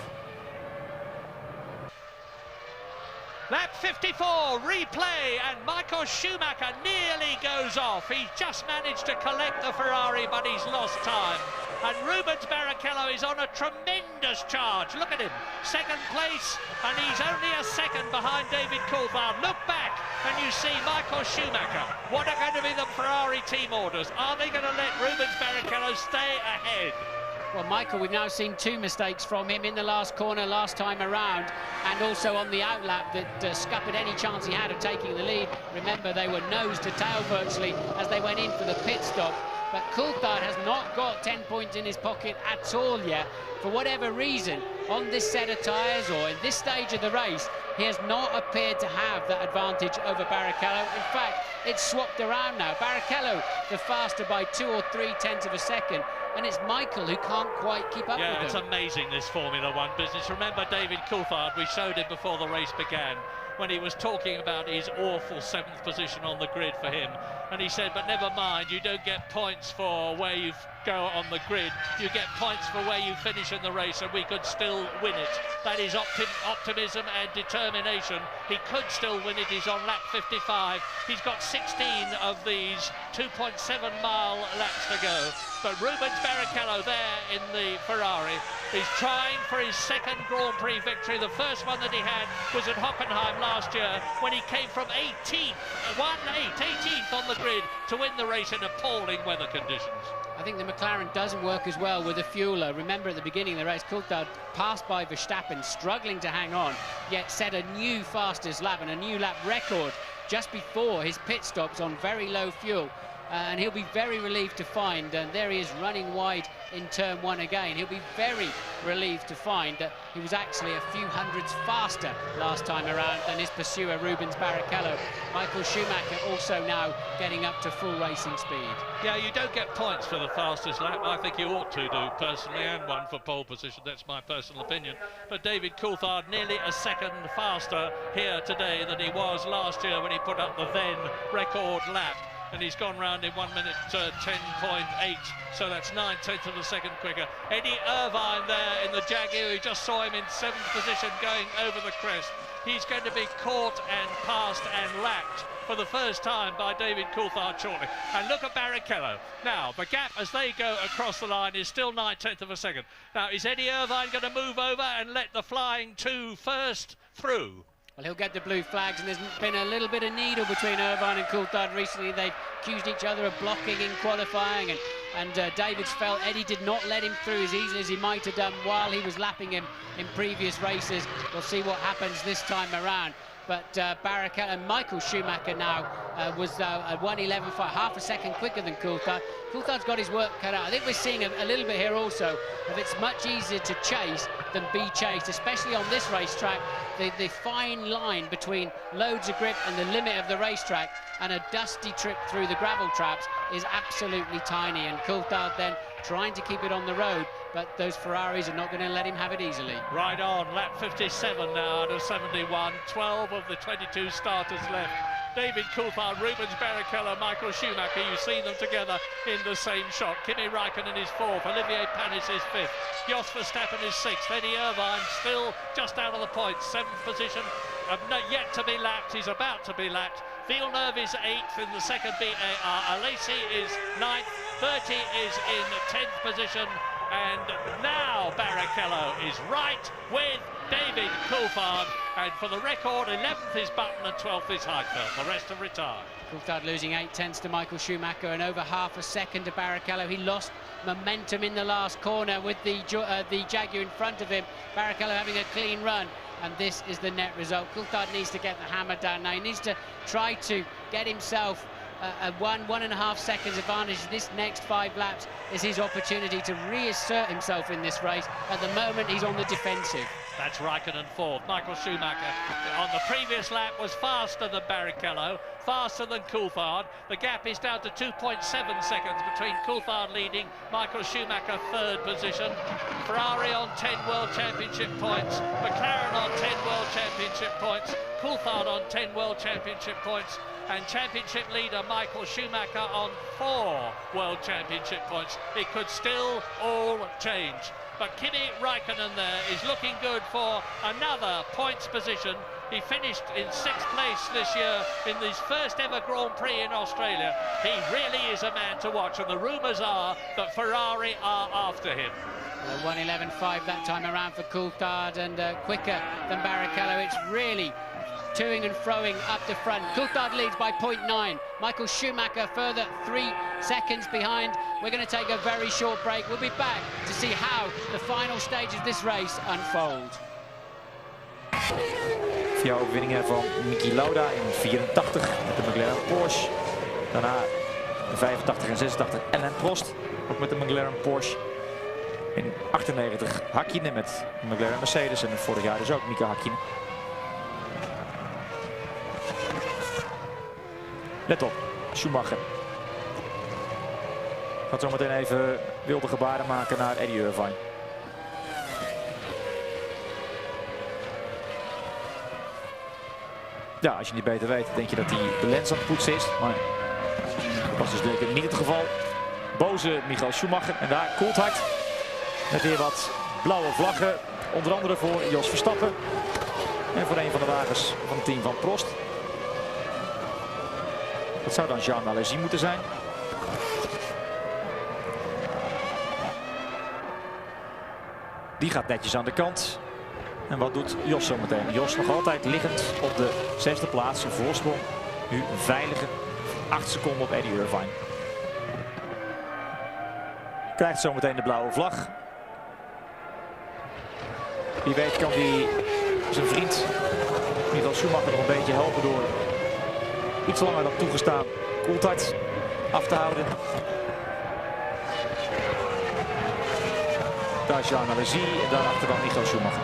Lap 54, replay, and Michael Schumacher nearly goes off. He's just managed to collect the Ferrari, but he's lost time. And Rubens Barrichello is on a tremendous charge. Look at him, second place, and he's only a second behind David Coulthard. Look back, and you see Michael Schumacher. What are going to be the Ferrari team orders? Are they going to let Rubens Barrichello stay ahead? Well, Michael, we've now seen 2 mistakes from him in the last corner last time around, and also on the outlap that scuppered any chance he had of taking the lead. Remember, they were nose to tail virtually as they went in for the pit stop. But Coulthard has not got 10 points in his pocket at all yet. For whatever reason, on this set of tyres or in this stage of the race, he has not appeared to have that advantage over Barrichello. In fact, it's swapped around now. Barrichello, the faster by 2 or 3 tenths of a second, and it's Michael who can't quite keep up with him. Yeah, it's amazing, this Formula One business. Remember David Coulthard, we showed him before the race began, when he was talking about his awful 7th position on the grid for him. And he said, but never mind, you don't get points for where you go on the grid. You get points for where you finish in the race, and we could still win it. That is optimism and determination. He could still win it. He's on lap 55. He's got 16 of these 2.7-mile laps to go. But Rubens Barrichello there in the Ferrari is trying for his 2nd Grand Prix victory. The first one that he had was at Hockenheim last year when he came from 18th on the grid to win the race in appalling weather conditions. I think the McLaren doesn't work as well with a fueler. Remember at the beginning of the race, Coulthard passed by Verstappen, struggling to hang on, yet set a new fastest lap and a new lap record just before his pit stops on very low fuel. And he'll be very relieved to find, and there he is running wide in turn 1 again. He'll be very relieved to find that he was actually a few hundreds faster last time around than his pursuer Rubens Barrichello. Michael Schumacher also now getting up to full racing speed. Yeah, you don't get points for the fastest lap. I think you ought to do personally, and one for pole position. That's my personal opinion. But David Coulthard nearly a second faster here today than he was last year when he put up the then record lap. And he's gone round in 1 minute 10.8, so that's 9/10 of a second quicker. Eddie Irvine there in the Jaguar, we just saw him in 7th position going over the crest. He's going to be caught and passed and lapped for the first time by David Coulthard shortly. And look at Barrichello. Now, the gap as they go across the line is still 9/10 of a second. Now, is Eddie Irvine going to move over and let the flying 2 first through? Well, he'll get the blue flags, and there's been a little bit of needle between Irvine and Coulthard recently. They've accused each other of blocking in qualifying, and David's felt Eddie did not let him through as easily as he might have done while he was lapping him in previous races. We'll see what happens this time around. But Barrichello and Michael Schumacher now was at 1:11, half a second quicker than Coulthard. Coulthard's got his work cut out. I think we're seeing a little bit here also of it's much easier to chase than be chased, especially on this racetrack. The fine line between loads of grip and the limit of the racetrack and a dusty trip through the gravel traps is absolutely tiny, and Coulthard then trying to keep it on the road, but those Ferraris are not going to let him have it easily. Right on, lap 57 now out of 71, 12 of the 22 starters left. David Coulthard, Rubens Barrichello, Michael Schumacher, you see them together in the same shot. Kimi Räikkönen is 4th, Olivier Panis is 5th, Jos Verstappen is 6th, Eddie Irvine still just out of the points, 7th position, yet to be lapped, he's about to be lapped. Villeneuve is 8th in the second BAR, Alesi is 9th, 30 is in 10th position, and now Barrichello is right with David Coulthard, and for the record, 11th is Button and 12th is Heidfeld. The rest have retired. Coulthard losing 8 tenths to Michael Schumacher and over half a second to Barrichello. He lost momentum in the last corner with the Jaguar in front of him. Barrichello having a clean run, and this is the net result. Coulthard needs to get the hammer down now. He needs to try to get himself a 1.5 seconds advantage. This next 5 laps is his opportunity to reassert himself in this race. At the moment, he's on the defensive. That's Raikkonen fourth. Michael Schumacher on the previous lap was faster than Barrichello, faster than Coulthard. The gap is down to 2.7 seconds between Coulthard leading, Michael Schumacher third position. Ferrari on 10 World Championship points, McLaren on 10 World Championship points, Coulthard on 10 World Championship points, and championship leader Michael Schumacher on 4 World Championship points. It could still all change. But Kimi Raikkonen there is looking good for another points position. He finished in 6th place this year in his first ever Grand Prix in Australia. He really is a man to watch, and the rumours are that Ferrari are after him. 1:11.5 that time around for Coulthard, and quicker than Barrichello. It's really toing and froing up the front. Coulthard leads by 0.9. Michael Schumacher further 3 seconds behind. We're going to take a very short break. We'll be back to see how the final stage of this race unfold. Via overwinningen van Niki Lauda in 84 met de McLaren Porsche. Daarna in 85 en 86 Alain Prost, ook met de McLaren Porsche. In 98 Hakkinen met de McLaren Mercedes en vorig jaar dus ook Mika Hakkinen. Let op, Schumacher. Gaat zo meteen even wilde gebaren maken naar Eddie Irvine. Ja, als je niet beter weet, denk je dat hij de lens aan het poetsen is. Maar dat was dus niet het geval. Boze Michael Schumacher. En daar Coulthard met weer wat blauwe vlaggen. Onder andere voor Jos Verstappen. En voor een van de wagens van het team van Prost. Dat zou dan Jean Alesi moeten zijn. Die gaat netjes aan de kant. En wat doet Jos zo meteen? Jos nog altijd liggend op de 6e plaats. Een voorsprong. Nu een veilige 8 seconden op Eddie Irvine. Krijgt zo meteen de blauwe vlag. Wie weet kan hij zijn vriend Michael Schumacher nog een beetje helpen door iets langer dan toegestaan Coulthard af te houden. Daar is Jean Alesi en daarachter dan Michael Schumacher.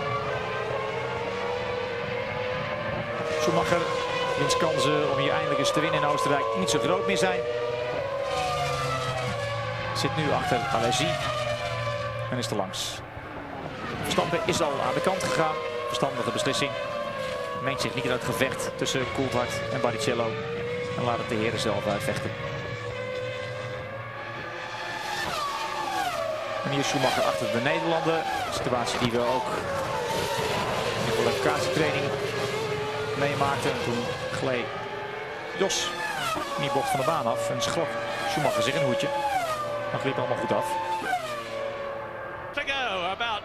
Schumacher, wiens kansen om hier eindelijk eens te winnen in Oostenrijk niet zo groot meer zijn. Zit nu achter Alesi en is er langs. Verstappen is al aan de kant gegaan. Verstandige beslissing. Mengt zich niet in het gevecht tussen Coulthard en Barrichello. En laat het de heren zelf uitvechten. En hier Schumacher achter de Nederlander. Een situatie die we ook in de kwalificatietraining meemaakten. En toen gleed Jos in die bocht van de baan af. En schrok Schumacher zich een hoedje. Maar het liep allemaal goed af. To go, about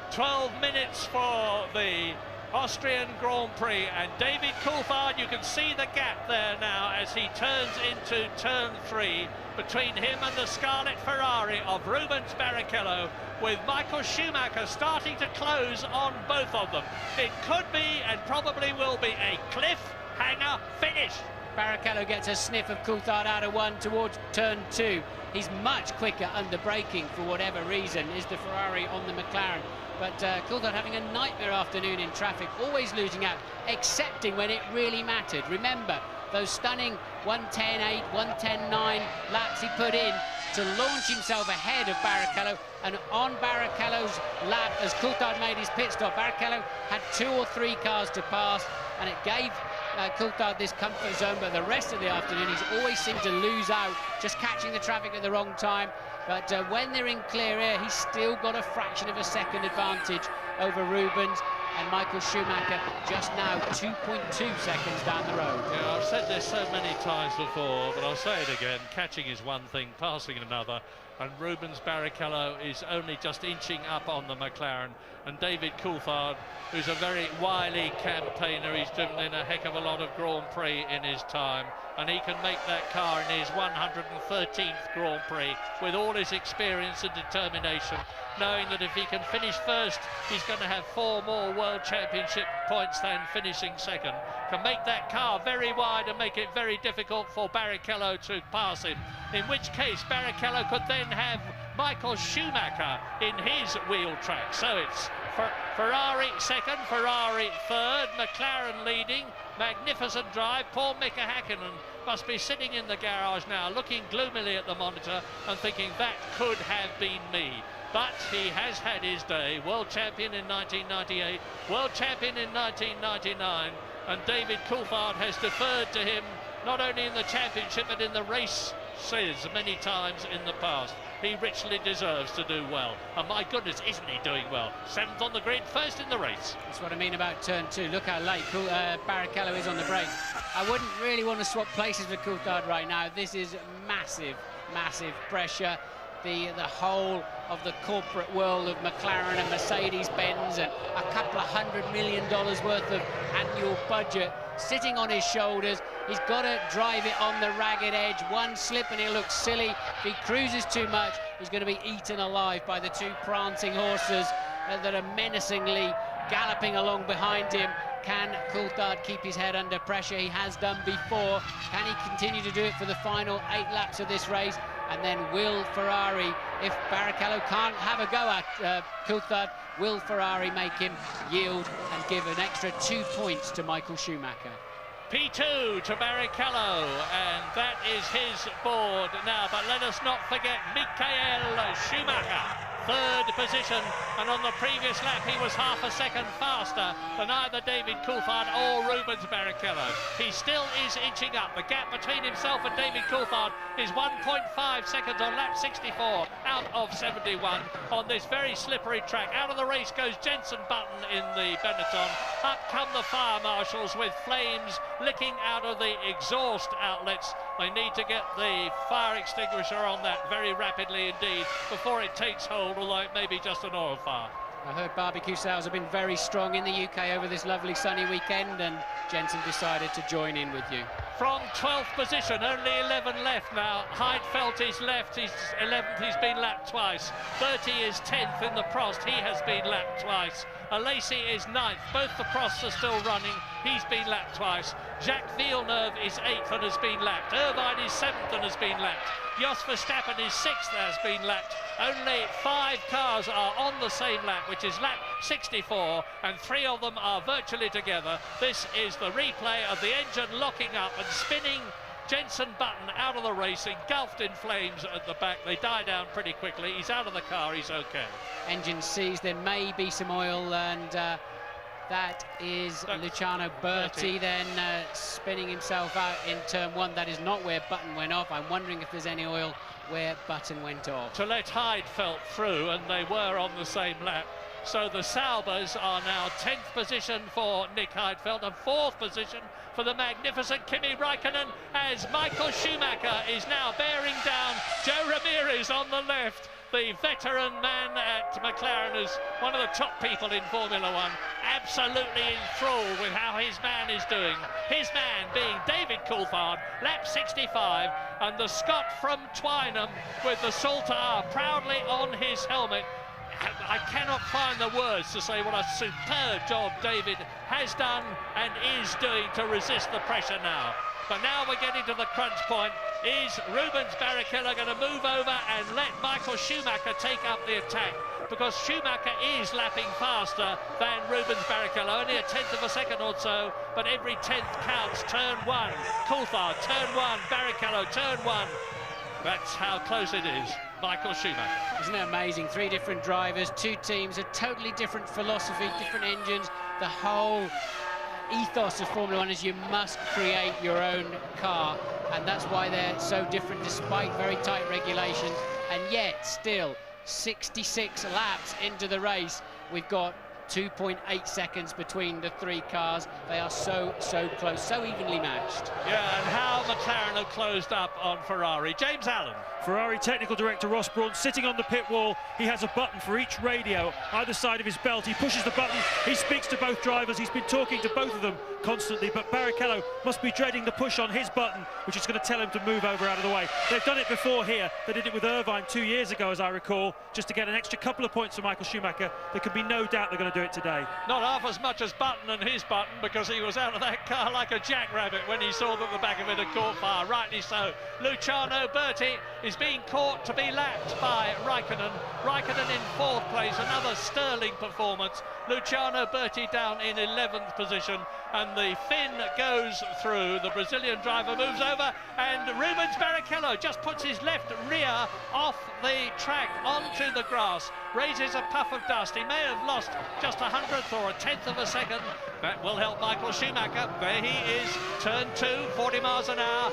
12 minutes for the Austrian Grand Prix, and David Coulthard, you can see the gap there now as he turns into turn 3 between him and the Scarlet Ferrari of Rubens Barrichello, with Michael Schumacher starting to close on both of them. It could be and probably will be a cliffhanger finish. Barrichello gets a sniff of Coulthard out of 1 towards turn 2. He's much quicker under braking for whatever reason, is the Ferrari on the McLaren. But Coulthard having a nightmare afternoon in traffic, always losing out, excepting when it really mattered. Remember, those stunning 1:10.8, 1:10.9 laps he put in to launch himself ahead of Barrichello. And on Barrichello's lap, as Coulthard made his pit stop, Barrichello had 2 or 3 cars to pass, and it gave Coulthard this comfort zone. But the rest of the afternoon, he's always seemed to lose out, just catching the traffic at the wrong time. But when they're in clear air, he's still got a fraction of a second advantage over Rubens. And Michael Schumacher just now 2.2 seconds down the road. Yeah, I've said this so many times before, but I'll say it again. Catching is one thing, passing another. And Rubens Barrichello is only just inching up on the McLaren. And David Coulthard, who's a very wily campaigner, he's driven in a heck of a lot of Grand Prix in his time. and he can make that car in his 113th Grand Prix with all his experience and determination, knowing that if he can finish first, he's going to have 4 more World Championship points than finishing second. Can make that car very wide and make it very difficult for Barrichello to pass him, in which case Barrichello could then have Michael Schumacher in his wheel track. So it's Ferrari second, Ferrari third, McLaren leading. Magnificent drive. Poor Mika Häkkinen must be sitting in the garage now, looking gloomily at the monitor and thinking that could have been me. But he has had his day. World champion in 1998, world champion in 1999, and David Coulthard has deferred to him not only in the championship but in the races many times in the past. He richly deserves to do well, and my goodness, isn't he doing well? 7th on the grid, first in the race. That's what I mean about turn 2. Look how late Barrichello is on the brake. I wouldn't really want to swap places with Coulthard right now. This is massive, massive pressure. The whole of the corporate world of McLaren and Mercedes-Benz and a couple of $100 million worth of annual budget sitting on his shoulders. He's got to drive it on the ragged edge. One slip and he'll look silly. If he cruises too much, he's going to be eaten alive by the 2 prancing horses that are menacingly galloping along behind him. Can Coulthard keep his head under pressure? He has done before. Can he continue to do it for the final 8 laps of this race? And then will Ferrari, if Barrichello can't have a go at Coulthard, will Ferrari make him yield and give an extra 2 points to Michael Schumacher? P2 to Barrichello, and that is his board now. But let us not forget Michael Schumacher. 3rd position, and on the previous lap he was half a second faster than either David Coulthard or Rubens Barrichello. He still is inching up. The gap between himself and David Coulthard is 1.5 seconds on lap 64 out of 71 on this very slippery track. Out of the race goes Jenson Button in the Benetton. Up come the fire marshals with flames licking out of the exhaust outlets. They need to get the fire extinguisher on that very rapidly indeed before it takes hold, although it may be just an oil fire. I heard barbecue sales have been very strong in the UK over this lovely sunny weekend, and Jenson decided to join in with you. From 12th position, only 11 left now. Heidfeld is left, he's 11th, he's been lapped twice. 30 is 10th in the Prost, he has been lapped twice. Alesi is 9th, both the Prosts are still running, he's been lapped twice. Jacques Villeneuve is 8th and has been lapped. Irvine is 7th and has been lapped. Jos Verstappen is 6th and has been lapped. Only 5 cars are on the same lap, which is lap 64, and 3 of them are virtually together. This is the replay of the engine locking up and spinning Jenson Button out of the race, engulfed in flames at the back. They die down pretty quickly. He's out of the car, he's okay. Engine seized, there may be some oil, and that is Luciano Berti then spinning himself out in turn 1. That is not where Button went off. I'm wondering if there's any oil where Button went off. To let Heidfeld through, and they were on the same lap. So the Saubers are now 10th position for Nick Heidfeld and 4th position for the magnificent Kimi Räikkönen, as Michael Schumacher is now bearing down Joe Ramirez on the left. The veteran man at McLaren is one of the top people in Formula One, absolutely enthralled with how his man is doing. His man being David Coulthard, lap 65, and the Scot from Twynham with the Salter proudly on his helmet. I cannot find the words to say what a superb job David has done and is doing to resist the pressure now. But now we're getting to the crunch point. Is Rubens Barrichello going to move over and let Michael Schumacher take up the attack? Because Schumacher is lapping faster than Rubens Barrichello, only a 1/10 of a second or so, but every 10th counts. Turn 1, Coulthard, turn 1, Barrichello, turn 1. That's how close it is. Michael Schumacher. Isn't it amazing? 3 different drivers, 2 teams, a totally different philosophy, different engines. The whole ethos of Formula One is you must create your own car, and that's why they're so different despite very tight regulations. And yet still 66 laps into the race, we've got 2.8 seconds between the three cars. They are so close, so evenly matched. Yeah, and how McLaren have closed up on Ferrari. James Allen. Ferrari technical director Ross Brawn sitting on the pit wall. He has a button for each radio either side of his belt. He pushes the button, he speaks to both drivers. He's been talking to both of them constantly, but Barrichello must be dreading the push on his button, which is going to tell him to move over out of the way. They've done it before here. They did it with Irvine 2 years ago, as I recall, just to get an extra couple of points for Michael Schumacher. There can be no doubt they're going to do it today. Not half as much as Button and his button, because he was out of that car like a jackrabbit when he saw that the back of it had caught fire. Rightly so. Luciano Berti is being caught to be lapped by Raikkonen. Raikkonen in 4th place, another sterling performance. Luciano Berti down in 11th position, and the Finn goes through. The Brazilian driver moves over, and Rubens Barrichello just puts his left rear off the track onto the grass, raises a puff of dust. He may have lost just 100th or 1/10 of a second. That will help Michael Schumacher. There he is, turn 2, 40 miles an hour.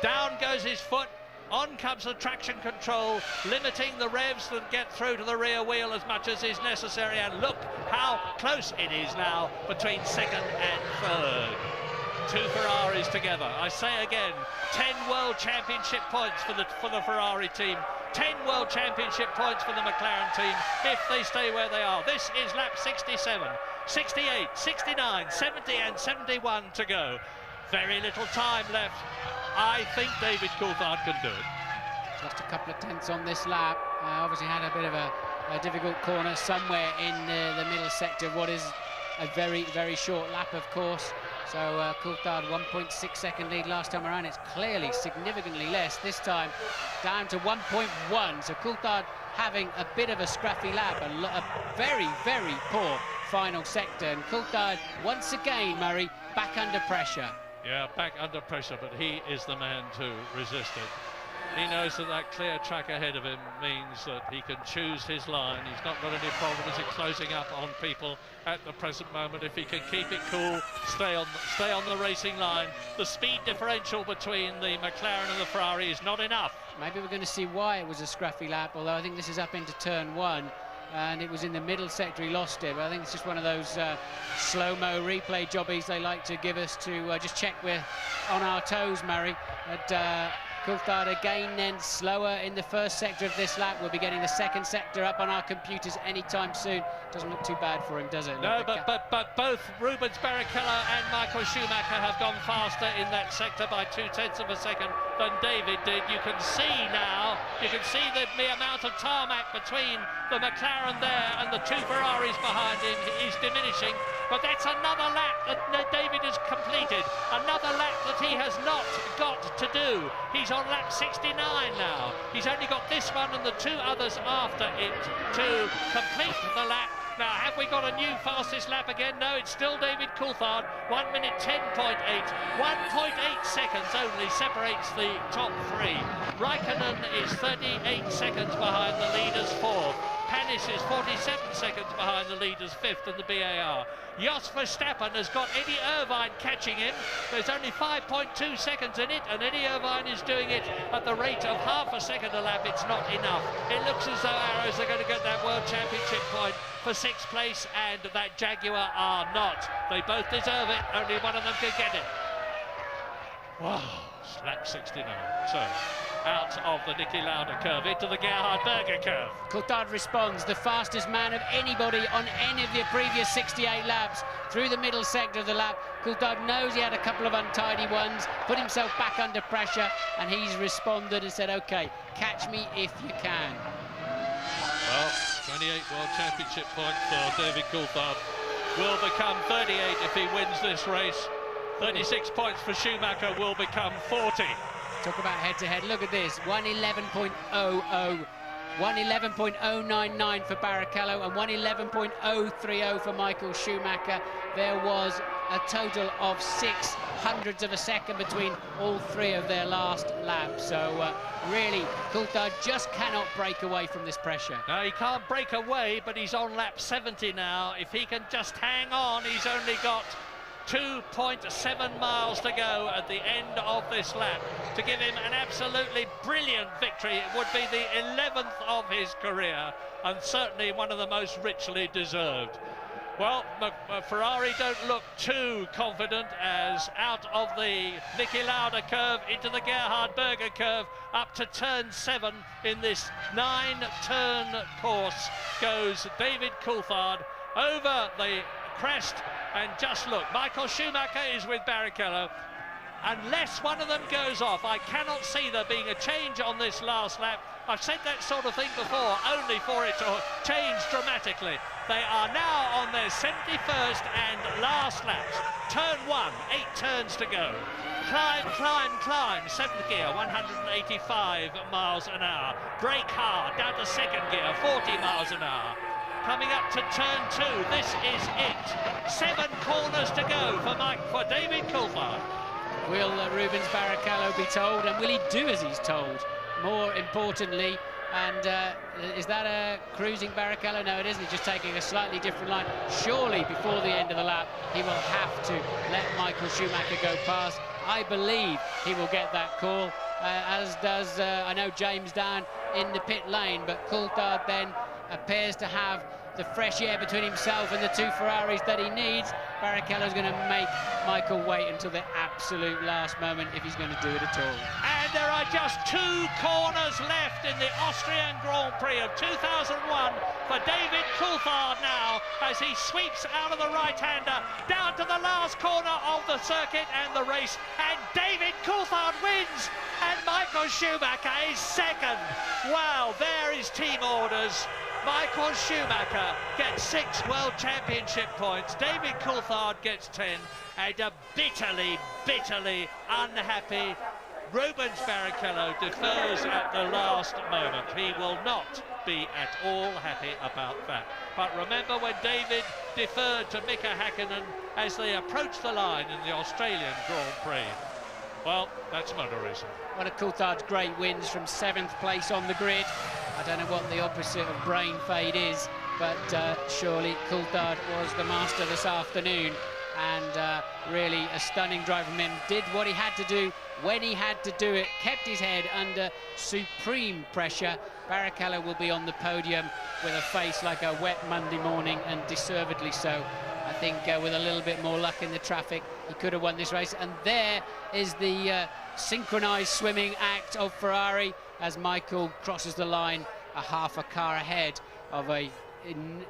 Down goes his foot. On comes the traction control, limiting the revs that get through to the rear wheel as much as is necessary. And look how close it is now between 2nd and 3rd. 2 Ferraris together. I say again, 10 World Championship points for the Ferrari team, 10 World Championship points for the McLaren team if they stay where they are. This is lap 67, 68, 69, 70 and 71 to go. Very little time left. I think David Coulthard can do it. Just a couple of tenths on this lap. Obviously had a bit of a difficult corner somewhere in the middle sector of what is a very short lap, of course. So Coulthard 1.6 second lead last time around. It's clearly significantly less this time, down to 1.1. So Coulthard having a bit of a scruffy lap, a very poor final sector. And Coulthard once again, Murray, back under pressure. Yeah, back under pressure, but he is the man to resist it. He knows that that clear track ahead of him means that he can choose his line. He's not got any problems in closing up on people at the present moment. If he can keep it cool, stay on the racing line. The speed differential between the McLaren and the Ferrari is not enough. Maybe we're going to see why it was a scruffy lap, although I think this is up into turn 1. And it was in the middle sector he lost it, but I think it's just one of those slow-mo replay jobbies they like to give us to just check we're on our toes, Murray. But Coulthard again then slower in the first sector of this lap. We'll be getting the second sector up on our computers anytime soon. Doesn't look too bad for him, does it? No, but both Rubens Barrichello and Michael Schumacher have gone faster in that sector by 0.2 of a second than David did. You can see now, you can see the amount of tarmac between the McLaren there and the 2 Ferraris behind him is diminishing. But that's another lap that David has completed, another lap that he has not got to do. He's on lap 69 now. He's only got this one and the 2 others after it to complete the lap. Now, have we got a new fastest lap again? No, it's still David Coulthard, 1 minute 10.8. 1.8 seconds only separates the top 3. Raikkonen is 38 seconds behind the leaders 4th. Panis is 47 seconds behind the leaders 5th in the BAR. Jos Verstappen has got Eddie Irvine catching him. There's only 5.2 seconds in it, and Eddie Irvine is doing it at the rate of half a second a lap. It's not enough. It looks as though Arrows are going to get that World Championship point for 6th place, and that Jaguar are not. They both deserve it. Only one of them can get it. Wow, lap 69. So, out of the Niki Lauda curve into the Gerhard Berger curve. Coulthard responds, the fastest man of anybody on any of the previous 68 laps through the middle sector of the lap. Coulthard knows he had a couple of untidy ones, put himself back under pressure, and he's responded and said, OK, catch me if you can. Well, 28 World Championship points for David Coulthard. Will become 38 if he wins this race. 36 points for Schumacher, will become 40. Talk about head-to-head. Look at this, 111.00, 111.099 for Barrichello and 111.030 for Michael Schumacher. There was a total of 0.06 of a second between all 3 of their last laps. So really, Coulthard just cannot break away from this pressure. No, he can't break away, but he's on lap 70 now. If he can just hang on, he's only got 2.7 miles to go at the end of this lap to give him an absolutely brilliant victory. It would be the 11th of his career and certainly one of the most richly deserved. Well, Ferrari don't look too confident as out of the Niki Lauda curve into the Gerhard Berger curve up to turn 7 in this 9-turn course goes David Coulthard over the crest, and just look, Michael Schumacher is with Barrichello. Unless one of them goes off, I cannot see there being a change on this last lap. I've said that sort of thing before, only for it to change dramatically. They are now on their 71st and last laps. Turn 1, 8 turns to go. Climb, climb, climb, 7th gear, 185 miles an hour. Brake hard, down to 2nd gear, 40 miles an hour. Coming up to turn 2, this is it. 7 corners to go for David Coulthard. Will Rubens Barrichello be told, and will he do as he's told? More importantly, and is that a cruising Barrichello? No, it isn't. He's just taking a slightly different line. Surely before the end of the lap, he will have to let Michael Schumacher go past. I believe he will get that call, as does, I know, James down in the pit lane, but Coulthard then appears to have the fresh air between himself and the 2 Ferraris that he needs. Barrichello's going to make Michael wait until the absolute last moment if he's going to do it at all. And there are just 2 corners left in the Austrian Grand Prix of 2001 for David Coulthard now, as he sweeps out of the right-hander down to the last corner of the circuit and the race, and David Coulthard wins, and Michael Schumacher is 2nd. Wow, there is team orders. Michael Schumacher gets 6 World Championship points. David Coulthard gets 10, and a bitterly, bitterly unhappy Rubens Barrichello defers at the last moment. He will not be at all happy about that. But remember when David deferred to Mika Häkkinen as they approached the line in the Australian Grand Prix? Well, that's motor racing. One of Coulthard's great wins from 7th place on the grid. I don't know what the opposite of brain fade is, but surely Coulthard was the master this afternoon, and really a stunning drive from him. Did what he had to do when he had to do it, kept his head under supreme pressure. Barrichello will be on the podium with a face like a wet Monday morning, and deservedly so. I think with a little bit more luck in the traffic, he could have won this race. And there is the synchronized swimming act of Ferrari as Michael crosses the line a half a car ahead of a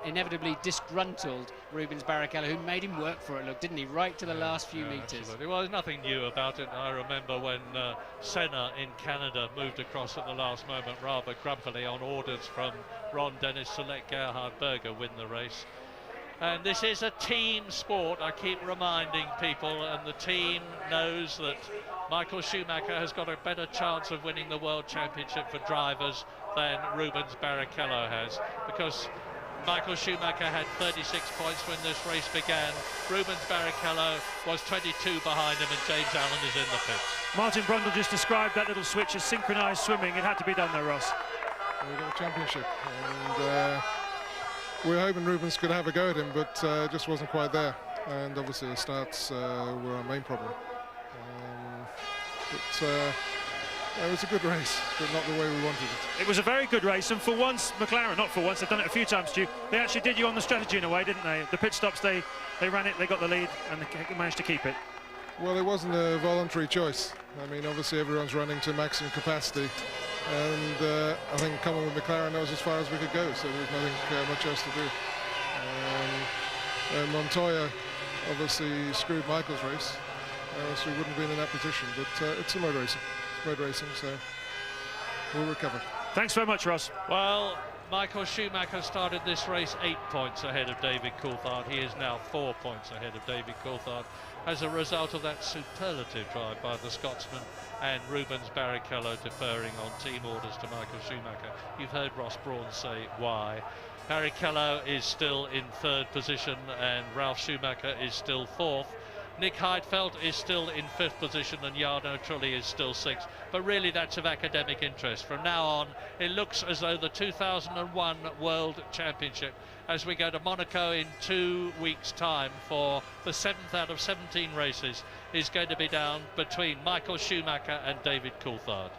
inevitably disgruntled Rubens Barrichello, who made him work for it, look, didn't he, right to the last few metres. Absolutely. Well, there's nothing new about it. I remember when Senna in Canada moved across at the last moment rather grumpily on orders from Ron Dennis to let Gerhard Berger win the race. And this is a team sport, I keep reminding people, and the team knows that Michael Schumacher has got a better chance of winning the World Championship for drivers than Rubens Barrichello has, because Michael Schumacher had 36 points when this race began. Rubens Barrichello was 22 behind him, and James Allen is in the pits. Martin Brundle just described that little switch as synchronised swimming. It had to be done though, Ross. We got a championship, and we were hoping Rubens could have a go at him, but just wasn't quite there. And obviously the starts were our main problem. It was a good race, but not the way we wanted it. It was a very good race, and for once, McLaren, not for once, they've done it a few times, Stu, they actually did you on the strategy in a way, didn't they? The pit stops, they ran it, they got the lead, and they managed to keep it. Well, it wasn't a voluntary choice. I mean, obviously everyone's running to maximum capacity, and I think coming with McLaren, that was as far as we could go, so there was nothing much else to do. And Montoya obviously screwed Michael's race, so we wouldn't have been in that position, but it's a motor racing. Road racing, so we'll recover. Thanks very much, Ross. Well, Michael Schumacher started this race 8 points ahead of David Coulthard. He is now 4 points ahead of David Coulthard as a result of that superlative drive by the Scotsman and Rubens Barrichello deferring on team orders to Michael Schumacher. You've heard Ross Brawn say why. Barrichello is still in 3rd position and Ralf Schumacher is still 4th. Nick Heidfeld is still in 5th position and Jarno Trulli is still 6th, but really that's of academic interest. From now on, it looks as though the 2001 World Championship, as we go to Monaco in 2 weeks' time for the 7th out of 17 races, is going to be down between Michael Schumacher and David Coulthard.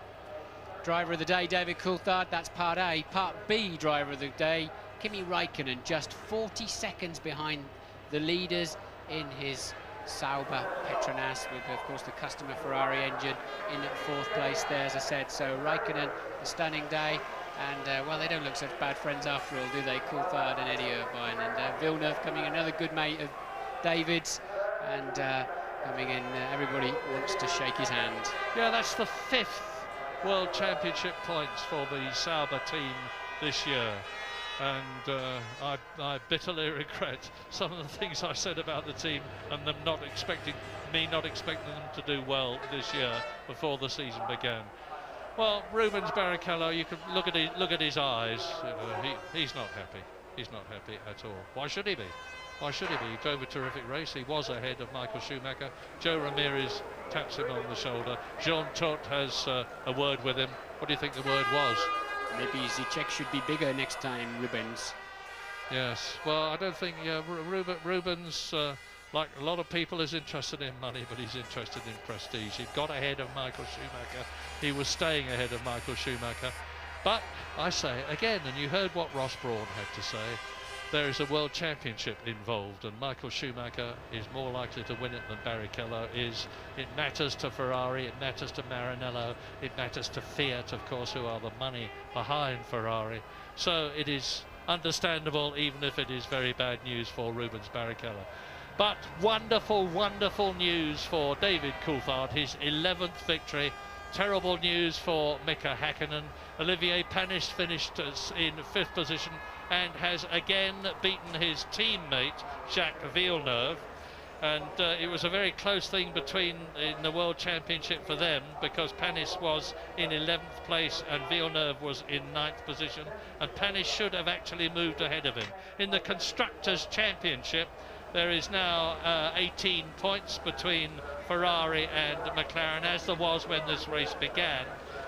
Driver of the day, David Coulthard, that's part A. Part B, driver of the day, Kimi Räikkönen, just 40 seconds behind the leaders in his Sauber Petronas, with, of course, the customer Ferrari engine in 4th place there, as I said. So Räikkönen, a stunning day, and, well, they don't look such bad friends after all, do they? Coulthard and Eddie Irvine, and Villeneuve coming, another good mate of David's, and coming in, everybody wants to shake his hand. Yeah, that's the 5th World Championship points for the Sauber team this year. And I bitterly regret some of the things I said about the team and them not expecting them to do well this year before the season began. Well, Rubens Barrichello, you can look at his eyes. You know, he's not happy. He's not happy at all. Why should he be? Why should he be? He drove a terrific race. He was ahead of Michael Schumacher. Joe Ramirez taps him on the shoulder. Jean Todt has a word with him. What do you think the word was? Maybe the check should be bigger next time, Rubens. Yes, well, I don't think Rubens, like a lot of people, is interested in money, but he's interested in prestige. He got ahead of Michael Schumacher. He was staying ahead of Michael Schumacher. But I say again, and you heard what Ross Brawn had to say, there is a World Championship involved, and Michael Schumacher is more likely to win it than Barrichello is. It matters to Ferrari, it matters to Maranello, it matters to Fiat, of course, who are the money behind Ferrari. So it is understandable, even if it is very bad news for Rubens Barrichello. But wonderful, wonderful news for David Coulthard, his 11th victory. Terrible news for Mika Häkkinen. Olivier Panis finished in 5th position and has again beaten his teammate Jacques Villeneuve, and it was a very close thing in the World Championship for them, because Panis was in 11th place and Villeneuve was in 9th position, and Panis should have actually moved ahead of him. In the Constructors' Championship, there is now 18 points between Ferrari and McLaren, as there was when this race began.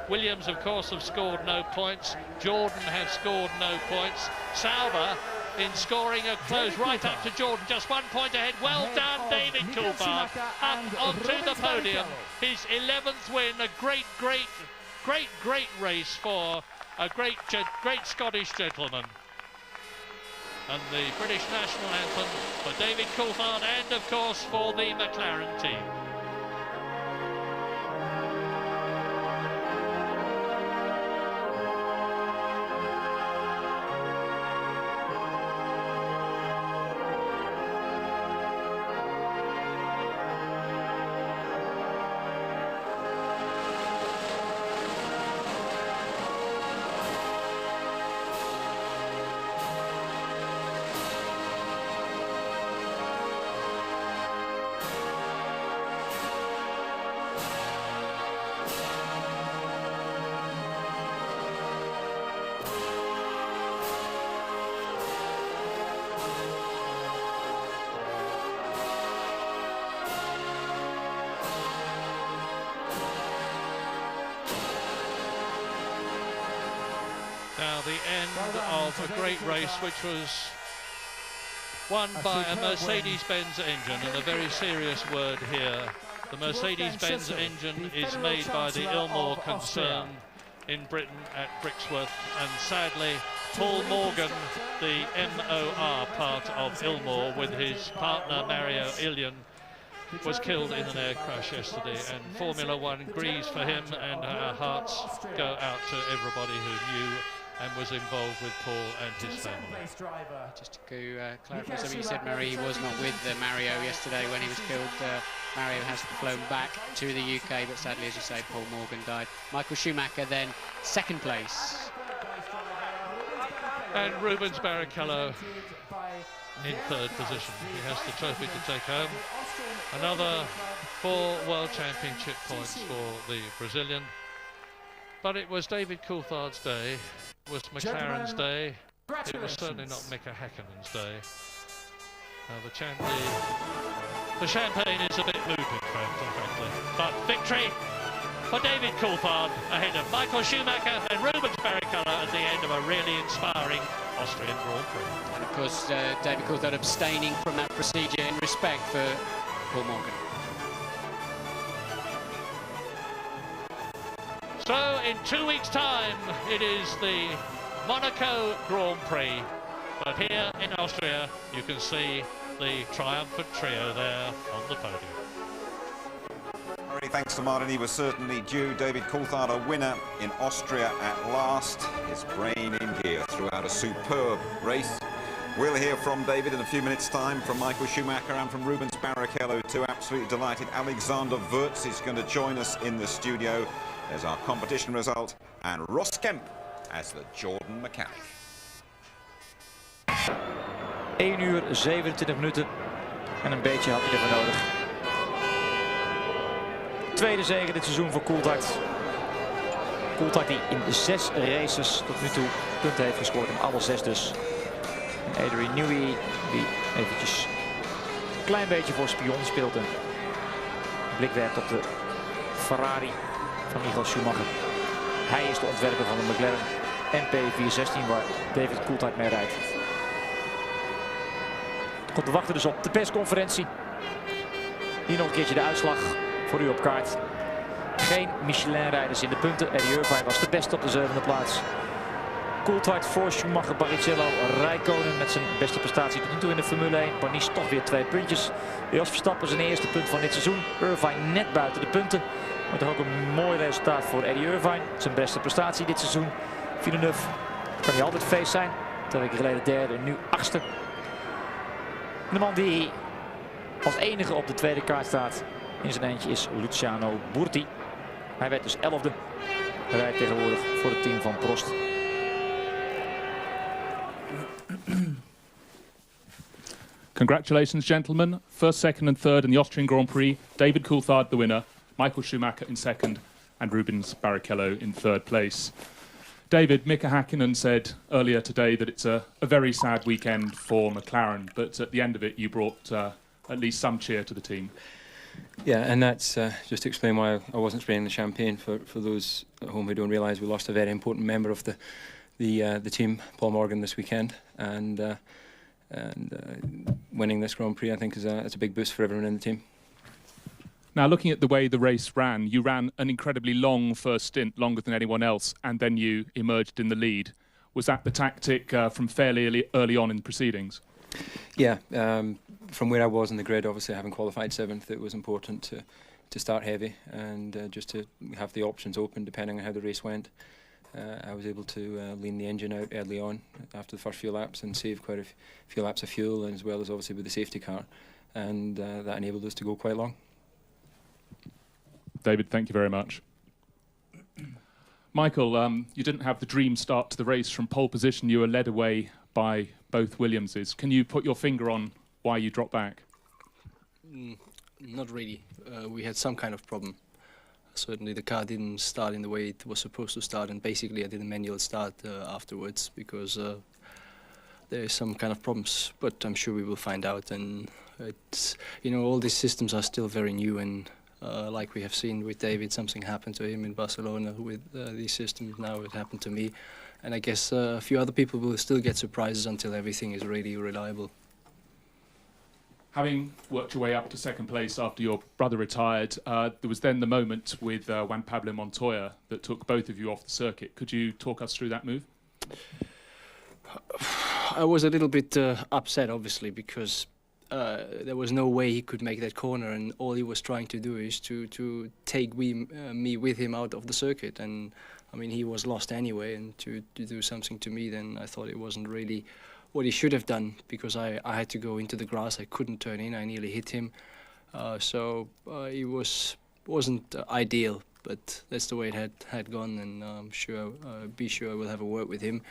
Williams, of course, have scored no points. Jordan have scored no points. Sauber, in scoring, are close right up to Jordan, just 1 point ahead. Well done, David Coulthard, up onto the podium. His 11th win, a great race for a great Scottish gentleman. And the British national anthem for David Coulthard, and of course for the McLaren team. Now the end of a great race, which was won by a Mercedes-Benz engine, and a very serious word here. The Mercedes-Benz engine is made by the Ilmor concern in Britain at Brixworth, and sadly Paul Morgan, the MOR part of Ilmor, with his partner Mario Ilian, was killed in an air crash yesterday, and Formula One grieves for him, and our hearts go out to everybody who knew and was involved with Paul and his family. Just to clarify something you said, Murray, he was not with Mario yesterday when he was killed. Mario has flown back to the UK, but sadly, as you say, Paul Morgan died. Michael Schumacher then 2nd place. And Rubens Barrichello in 3rd position. He has the trophy to take home. Another 4 World Championship points for the Brazilian. But it was David Coulthard's day, it was McLaren's day, it was certainly not Mika Häkkinen's day. The champagne is a bit moody, frankly. But victory for David Coulthard ahead of Michael Schumacher and Rubens Barrichello at the end of a really inspiring Austrian Grand Prix. And of course, David Coulthard abstaining from that procedure in respect for Paul Morgan. So in 2 weeks' time, it is the Monaco Grand Prix. But here in Austria, you can see the triumphant trio there on the podium. Many thanks to Martin. He was certainly due. David Coulthard, a winner in Austria at last. His brain in gear throughout a superb race. We'll hear from David in a few minutes' time, from Michael Schumacher and from Rubens Barrichello too. Absolutely delighted. Alexander Wurz is going to join us in the studio. There's our competition result, and Ross Kemp as the Jordan mechanic. 1 uur 27 minuten en een beetje had hij ervoor nodig. Tweede zege dit seizoen voor Coulthard. Coulthard die in 6 races tot nu toe punten heeft gescoord, in alle 6 dus. En Adrian Newey die eventjes een klein beetje voor spion speelt en een blik werpt op de Ferrari van Michael Schumacher. Hij is de ontwerper van de McLaren MP416 waar David Coulthard mee rijdt. Komt te wachten dus op de persconferentie. Hier nog een keertje de uitslag voor u op kaart. Geen Michelin-rijders in de punten. Eddie Irvine was de beste op de 7e plaats. Coulthard voor Schumacher, Barrichello, Räikkönen met zijn beste prestatie tot nu toe in de Formule 1. Panis toch weer 2 puntjes. Jos Verstappen zijn eerste punt van dit seizoen. Irvine net buiten de punten. Maar toch ook een mooi resultaat voor Eddie Irvine. Zijn beste prestatie dit seizoen. Villeneuve kan niet altijd feest zijn. 2 weken geleden derde, nu 8e. De man die als enige op de tweede kaart staat in zijn eentje is Luciano Burti. Hij werd dus 11e. Hij rijdt tegenwoordig voor het team van Prost. Congratulations, gentlemen. First, second and third in the Austrian Grand Prix. David Coulthard, the winner. Michael Schumacher in second. And Rubens Barrichello in third place. David, Mika Häkkinen said earlier today that it's a very sad weekend for McLaren, but at the end of it you brought at least some cheer to the team. Yeah, and that's just to explain why I wasn't spraying the champagne for those at home who don't realise we lost a very important member of the team, Paul Morgan, this weekend, and winning this Grand Prix I think is a big boost for everyone in the team. Now, looking at the way the race ran, you ran an incredibly long first stint, longer than anyone else, and then you emerged in the lead. Was that the tactic from fairly early on in proceedings? Yeah, from where I was in the grid, obviously having qualified 7th, it was important to start heavy and just to have the options open depending on how the race went. I was able to lean the engine out early on after the first few laps and save quite a few laps of fuel, as well as obviously with the safety car, and that enabled us to go quite long. David, thank you very much. Michael, you didn't have the dream start to the race. From pole position, you were led away by both Williamses. Can you put your finger on why you dropped back? Not really. We had some kind of problem. Certainly the car didn't start in the way it was supposed to start, and basically I did a manual start afterwards because there is some kind of problems, but I'm sure we will find out. And it's, you know, all these systems are still very new, and like we have seen with David, something happened to him in Barcelona with these systems. Now it happened to me, and I guess a few other people will still get surprises until everything is really reliable. Having worked your way up to second place after your brother retired, there was then the moment with Juan Pablo Montoya that took both of you off the circuit. Could you talk us through that move? I was a little bit upset, obviously, because there was no way he could make that corner, and all he was trying to do is to take me with him out of the circuit. And I mean, he was lost anyway, and to do something to me, then I thought it wasn't really what he should have done, because I had to go into the grass. I couldn't turn in. I nearly hit him. So it wasn't ideal, but that's the way it had gone, and I'm sure I will have a word with him.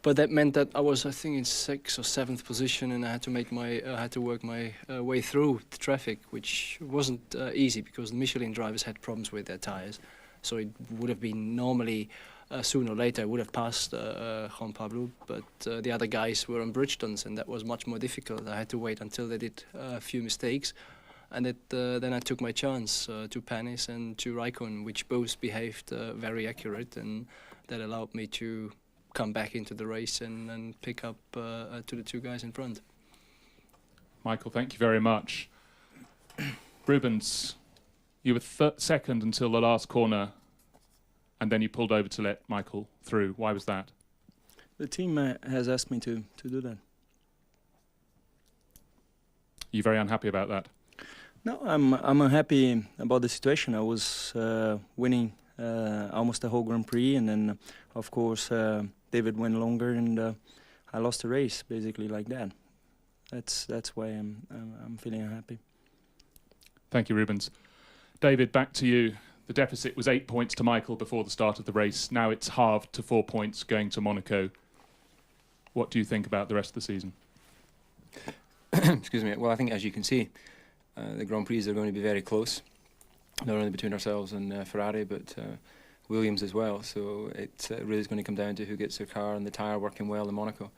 But that meant that I was, I think, in 6th or 7th position, and I had to work my way through the traffic, which wasn't easy because the Michelin drivers had problems with their tires. So it would have been normally sooner or later I would have passed Juan Pablo, but the other guys were on Bridgestones, and that was much more difficult. I had to wait until they did a few mistakes, and then I took my chance to Panis and to Räikkönen, which both behaved very accurate, and that allowed me to come back into the race and pick up to the 2 guys in front. Michael, thank you very much. Rubens, you were second until the last corner, and then you pulled over to let Michael through. Why was that? The team has asked me to do that. You're very unhappy about that? No, I'm unhappy about the situation. I was winning almost the whole Grand Prix, and then of course David went longer, and I lost the race basically like that. That's why I'm feeling unhappy. Thank you, Rubens. David, back to you. The deficit was 8 points to Michael before the start of the race. Now it's halved to 4 points going to Monaco. What do you think about the rest of the season? Excuse me. Well, I think, as you can see, the Grand Prix are going to be very close, not only between ourselves and Ferrari, but Williams as well. So it really is going to come down to who gets their car and the tyre working well in Monaco.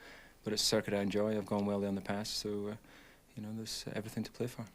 But it's a circuit I enjoy. I've gone well there in the past, so you know, there's everything to play for.